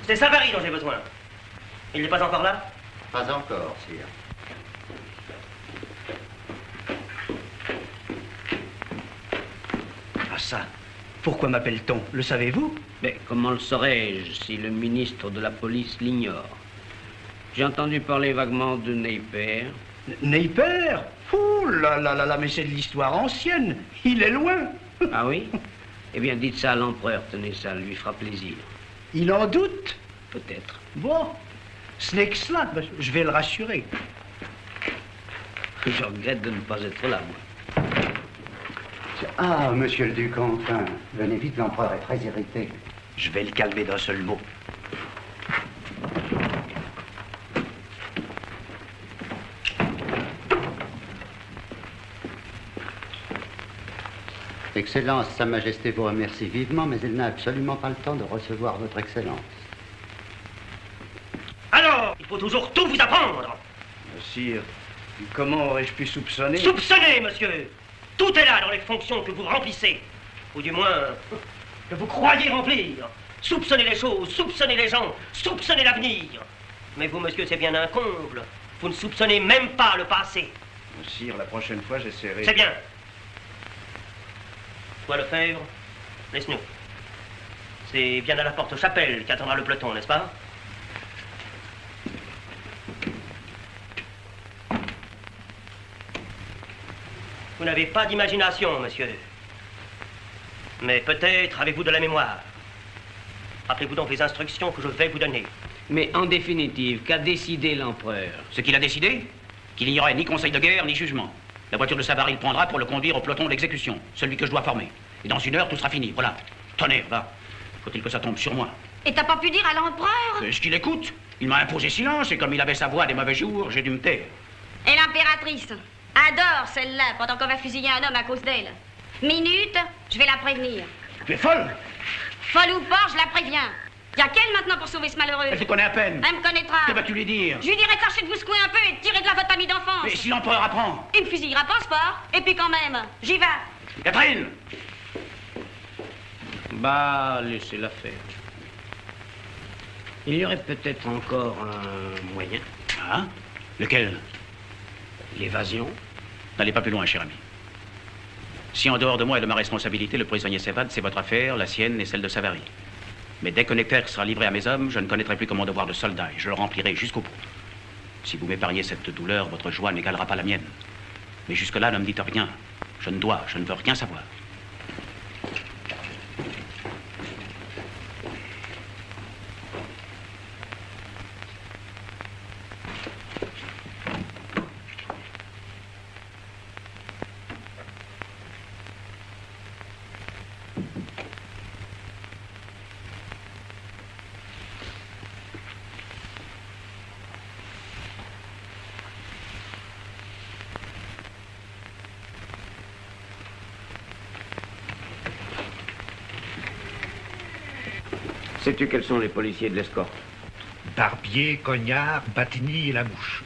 C'est Savary dont j'ai besoin. Il n'est pas encore là? Pas encore, sire. ça? Pourquoi m'appelle-t-on? Le savez-vous? Mais comment le saurais-je si le ministre de la police l'ignore? J'ai entendu parler vaguement de Napier. Napier? Ouh là là là là, mais c'est de l'histoire ancienne. Il est loin. Ah oui? Eh bien, dites ça à l'empereur, tenez, ça lui fera plaisir. Il en doute? Peut-être. Bon, ce n'est que cela. Je vais le rassurer. Je regrette de ne pas être là, moi. Ah, monsieur le duc, enfin. Venez vite, l'empereur est très irrité. Je vais le calmer d'un seul mot. Excellence, Sa Majesté vous remercie vivement, mais elle n'a absolument pas le temps de recevoir votre Excellence. Alors, il faut toujours tout vous apprendre. Sire, comment aurais-je pu soupçonner? Soupçonnez, monsieur. Tout est là dans les fonctions que vous remplissez. Ou du moins, que vous croyez remplir. Soupçonnez les choses, soupçonnez les gens, soupçonnez l'avenir. Mais vous, monsieur, c'est bien un comble. Vous ne soupçonnez même pas le passé. Sire, la prochaine fois, j'essaierai... C'est bien. Toi, Lefebvre, laisse-nous. C'est bien à la porte-chapelle qu'attendra le peloton, n'est-ce pas? Vous n'avez pas d'imagination, monsieur. Mais peut-être avez-vous de la mémoire. Rappelez-vous donc les instructions que je vais vous donner. Mais en définitive, qu'a décidé l'empereur? Ce qu'il a décidé? Qu'il n'y aurait ni conseil de guerre, ni jugement. La voiture de Savary le prendra pour le conduire au peloton d'exécution, celui que je dois former. Et dans 1 heure, tout sera fini, voilà. Tonnerre, va. Faut-il que ça tombe sur moi? Et t'as pas pu dire à l'empereur? Est-ce qu'il écoute? Il m'a imposé silence, et comme il avait sa voix des mauvais jours, j'ai dû me taire. Et l'impératrice adore celle-là pendant qu'on va fusiller un homme à cause d'elle. Minute, je vais la prévenir. Tu es folle? Folle ou pas, je la préviens. Y'a qu'elle maintenant pour sauver ce malheureux. Elle te connaît à peine. Elle me connaîtra. Que vas-tu lui dire? Je lui dirai tâchez de vous secouer un peu et de tirer de là votre ami d'enfance. Mais si l'empereur apprend? Il me fusillera pas, sport. Et puis quand même, j'y vais. Catherine! Bah, laissez-la faire. Il y aurait peut-être encore un moyen. Ah? Lequel? L'évasion. N'allez pas plus loin, cher ami. Si en dehors de moi et de ma responsabilité, le prisonnier s'évade, c'est votre affaire, la sienne et celle de Savary. Mais dès que Napier sera livré à mes hommes, je ne connaîtrai plus que mon devoir de soldat et je le remplirai jusqu'au bout. Si vous m'épargnez cette douleur, votre joie n'égalera pas la mienne. Mais jusque-là, ne me dites rien. Je ne veux rien savoir. Sais-tu quels sont les policiers de l'escorte? Barbier, Cognard, Batigny et la Mouche.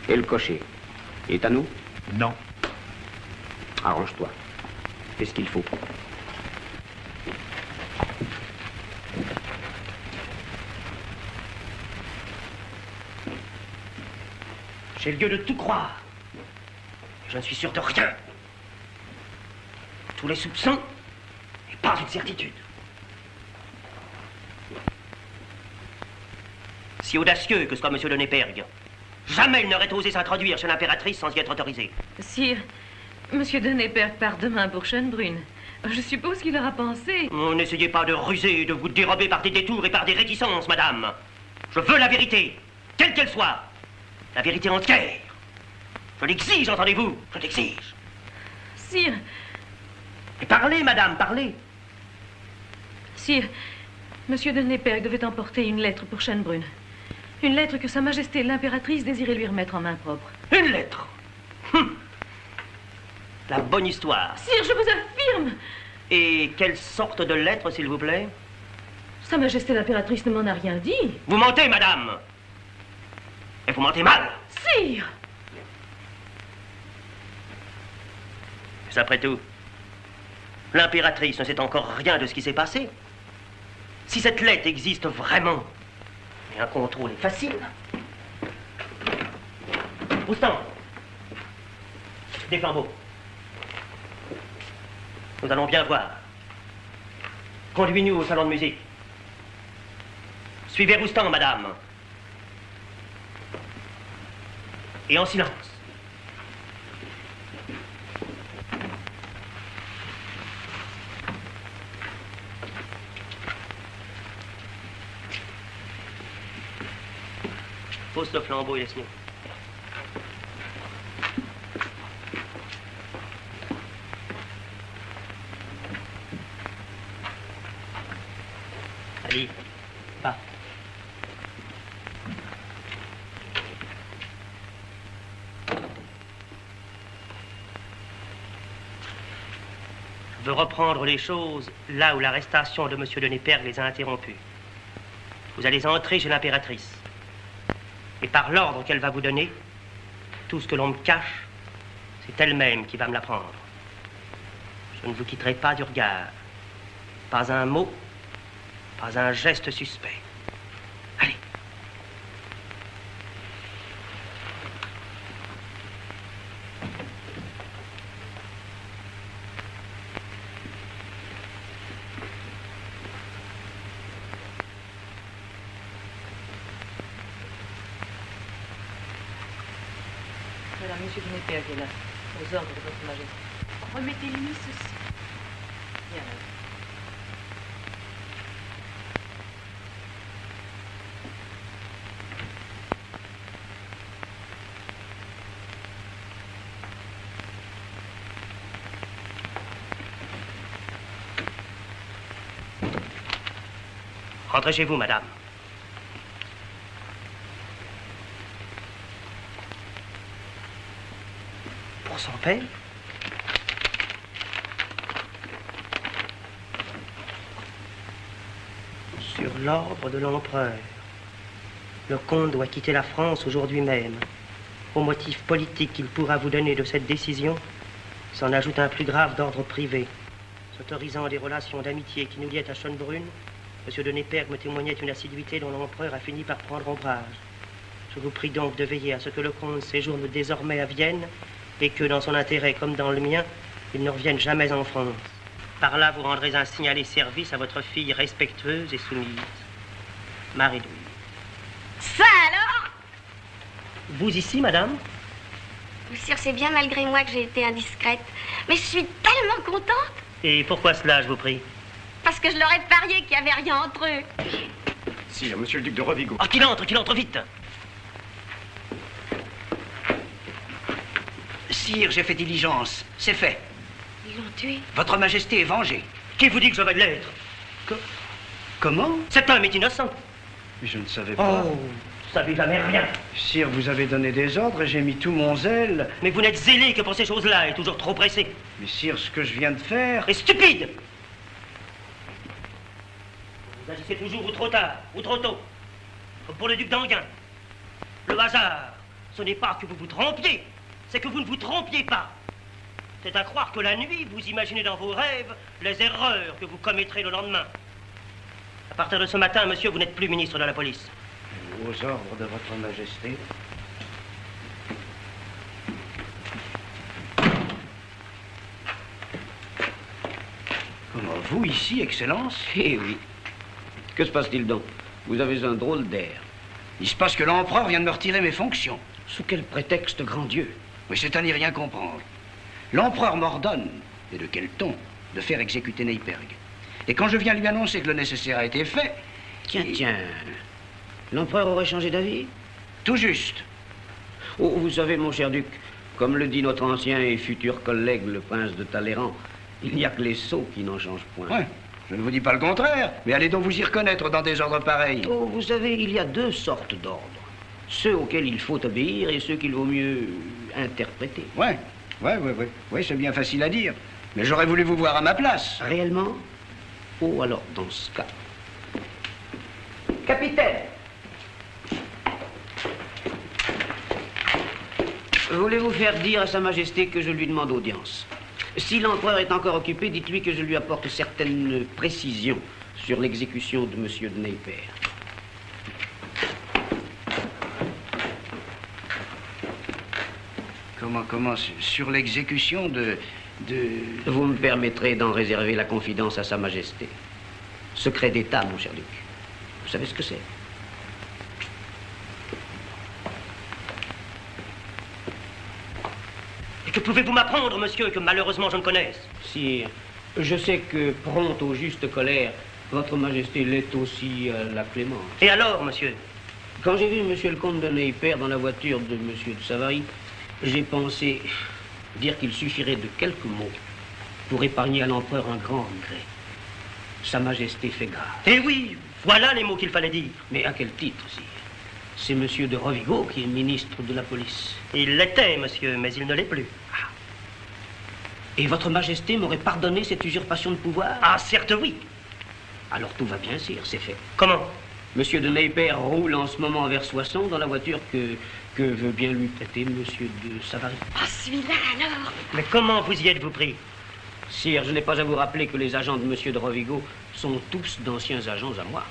Et le cocher? Il est à nous? Non. Arrange-toi. Fais ce qu'il faut. J'ai lieu de tout croire. Je ne suis sûr de rien. Tous les soupçons et pas une certitude. Si audacieux que soit M. de Népergue, jamais il n'aurait osé s'introduire chez l'impératrice sans y être autorisé. Sire, M. de Népergue part demain pour Schönbrunn. Je suppose qu'il aura pensé. Oh, n'essayez pas de ruser et de vous dérober par des détours et par des réticences, madame. Je veux la vérité, quelle qu'elle soit. La vérité entière. Je l'exige, entendez-vous? Je l'exige. Sire. Et parlez, madame, parlez. Sire, M. de Népergue devait emporter une lettre pour Schönbrunn. Une lettre que Sa Majesté l'impératrice désirait lui remettre en main propre. Une lettre? La bonne histoire. Sire, je vous affirme. Et quelle sorte de lettre, s'il vous plaît? Sa Majesté l'impératrice ne m'en a rien dit. Vous mentez, madame. Et vous mentez mal. Sire. Mais après tout, l'impératrice ne sait encore rien de ce qui s'est passé. Si cette lettre existe vraiment, et un contrôle est facile. Roustan, des flambeaux. Nous allons bien voir. Conduis-nous au salon de musique. Suivez Roustan, madame. Et en silence. Pose le flambeau et laisse-nous. Ali, va. Je veux reprendre les choses là où l'arrestation de M. de Népergue les a interrompues. Vous allez entrer chez l'impératrice. Et par l'ordre qu'elle va vous donner, tout ce que l'on me cache, c'est elle-même qui va me l'apprendre. Je ne vous quitterai pas du regard. Pas un mot, pas un geste suspect. Allez. Voilà, monsieur de Népergue est là, aux ordres de votre majesté. Remettez-lui ceci. Bien, madame. Rentrez chez vous, madame. Pour son père? Sur l'ordre de l'empereur, le comte doit quitter la France aujourd'hui même. Au motif politique qu'il pourra vous donner de cette décision, s'en ajoute un plus grave d'ordre privé. S'autorisant des relations d'amitié qui nous liaient à Schönbrunn, M. de Népergue me témoignait une assiduité dont l'empereur a fini par prendre ombrage. Je vous prie donc de veiller à ce que le comte séjourne désormais à Vienne et que, dans son intérêt comme dans le mien, il ne revienne jamais en France. Par là, vous rendrez un signalé service à votre fille respectueuse et soumise, Marie-Louise. Ça alors? Vous ici, madame? Monsieur, c'est bien malgré moi que j'ai été indiscrète. Mais je suis tellement contente. Et pourquoi cela, je vous prie? Parce que je leur ai parié qu'il n'y avait rien entre eux. Sire, monsieur le duc de Rovigo. Ah, qu'il entre vite! Sire, j'ai fait diligence. C'est fait. Ils l'ont tué. Votre Majesté est vengée. Qui vous dit que je vais l'être? Comment? Cet homme est innocent. Je ne savais pas. Oh, vous savez jamais rien. Sire, vous avez donné des ordres et j'ai mis tout mon zèle. Mais vous n'êtes zélé que pour ces choses-là et toujours trop pressé. Mais sire, ce que je viens de faire... est stupide! Vous agissez toujours ou trop tard, ou trop tôt. Comme pour le duc d'Enghien. Le hasard, ce n'est pas que vous vous trompiez, c'est que vous ne vous trompiez pas. C'est à croire que la nuit, vous imaginez dans vos rêves les erreurs que vous commettrez le lendemain. À partir de ce matin, monsieur, vous n'êtes plus ministre de la police. Aux ordres de votre Majesté. Comment, vous ici, Excellence? Eh oui. Que se passe-t-il donc? Vous avez un drôle d'air. Il se passe que l'empereur vient de me retirer mes fonctions. Sous quel prétexte, grand Dieu? Oui, c'est à n'y rien comprendre. L'empereur m'ordonne, et de quel ton, de faire exécuter Népergue. Et quand je viens lui annoncer que le nécessaire a été fait... Tiens. L'empereur aurait changé d'avis? Tout juste. Oh, vous savez, mon cher duc, comme le dit notre ancien et futur collègue, le prince de Talleyrand, il n'y a que les sots qui n'en changent point. Ouais, je ne vous dis pas le contraire, mais allez donc vous y reconnaître dans des ordres pareils. Oh, vous savez, il y a deux sortes d'ordres. Ceux auxquels il faut obéir et ceux qu'il vaut mieux interpréter. Oui, c'est bien facile à dire. Mais j'aurais voulu vous voir à ma place. Réellement? Oh, alors, dans ce cas... Capitaine! Voulez-vous faire dire à Sa Majesté que je lui demande audience? Si l'empereur est encore occupé, dites-lui que je lui apporte certaines précisions sur l'exécution de Monsieur de Népergue. Comment, sur l'exécution de Vous me permettrez d'en réserver la confidence à Sa Majesté. Secret d'État, mon cher duc. Vous savez ce que c'est? Et que pouvez-vous m'apprendre, monsieur, que malheureusement je ne connaisse? Sire, je sais que, prompt aux justes colères, votre Majesté l'est aussi à la clémence. Et alors, monsieur? Quand j'ai vu monsieur le comte de Neipperg dans la voiture de monsieur de Savary, j'ai pensé dire qu'il suffirait de quelques mots pour épargner à l'empereur un grand regret. Sa Majesté fait grâce. Eh oui, voilà les mots qu'il fallait dire. Mais à quel titre, sire? C'est monsieur de Rovigo qui est ministre de la police. Il l'était, monsieur, mais il ne l'est plus. Ah. Et votre Majesté m'aurait pardonné cette usurpation de pouvoir? Ah, certes oui. Alors tout va bien, sire, c'est fait. Comment? Monsieur de Neipperg roule en ce moment vers Soissons dans la voiture que veut bien lui prêter monsieur de Savary. Ah, celui-là alors? Mais comment vous y êtes-vous pris? Sire, je n'ai pas à vous rappeler que les agents de monsieur de Rovigo sont tous d'anciens agents à moi.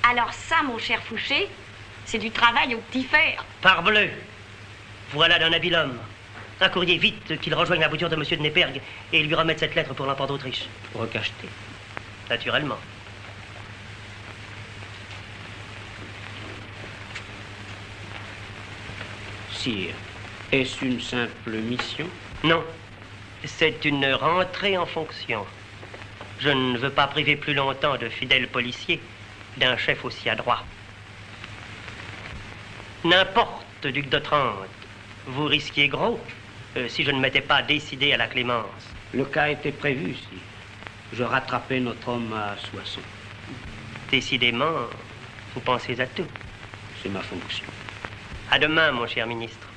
Alors ça, mon cher Fouché, c'est du travail au petit fer. Parbleu! Voilà d'un habile homme. Un courrier vite qu'il rejoigne la voiture de monsieur de Neipperg et lui remette cette lettre pour l'empereur d'Autriche. Recacheté. Naturellement. Sire, est-ce une simple mission? Non. C'est une rentrée en fonction. Je ne veux pas priver plus longtemps de fidèles policiers d'un chef aussi adroit. N'importe, duc d'Otrante, vous risquiez gros si je ne m'étais pas décidé à la clémence. Le cas était prévu, sire. Je rattrapais notre homme à Soissons. Décidément, vous pensez à tout. C'est ma fonction. À demain, mon cher ministre.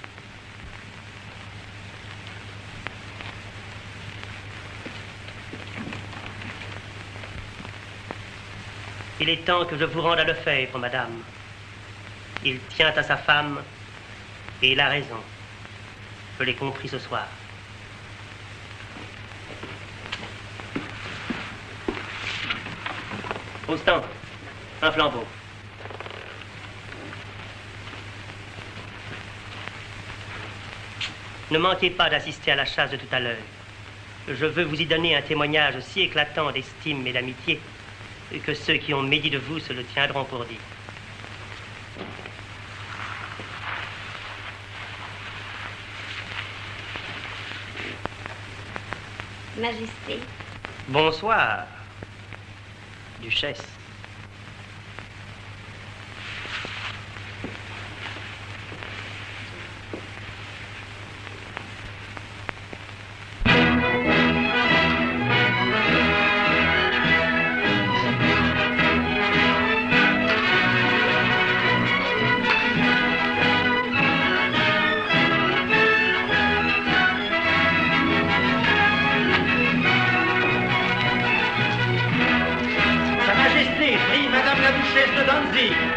Il est temps que je vous rende à Lefebvre, madame. Il tient à sa femme et il a raison. Je l'ai compris ce soir. Roustan, un flambeau. Ne manquez pas d'assister à la chasse de tout à l'heure. Je veux vous y donner un témoignage si éclatant d'estime et d'amitié que ceux qui ont médit de vous se le tiendront pour dit. Majesté. Bonsoir, Duchesse.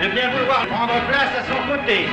De bien vouloir prendre place à son côté.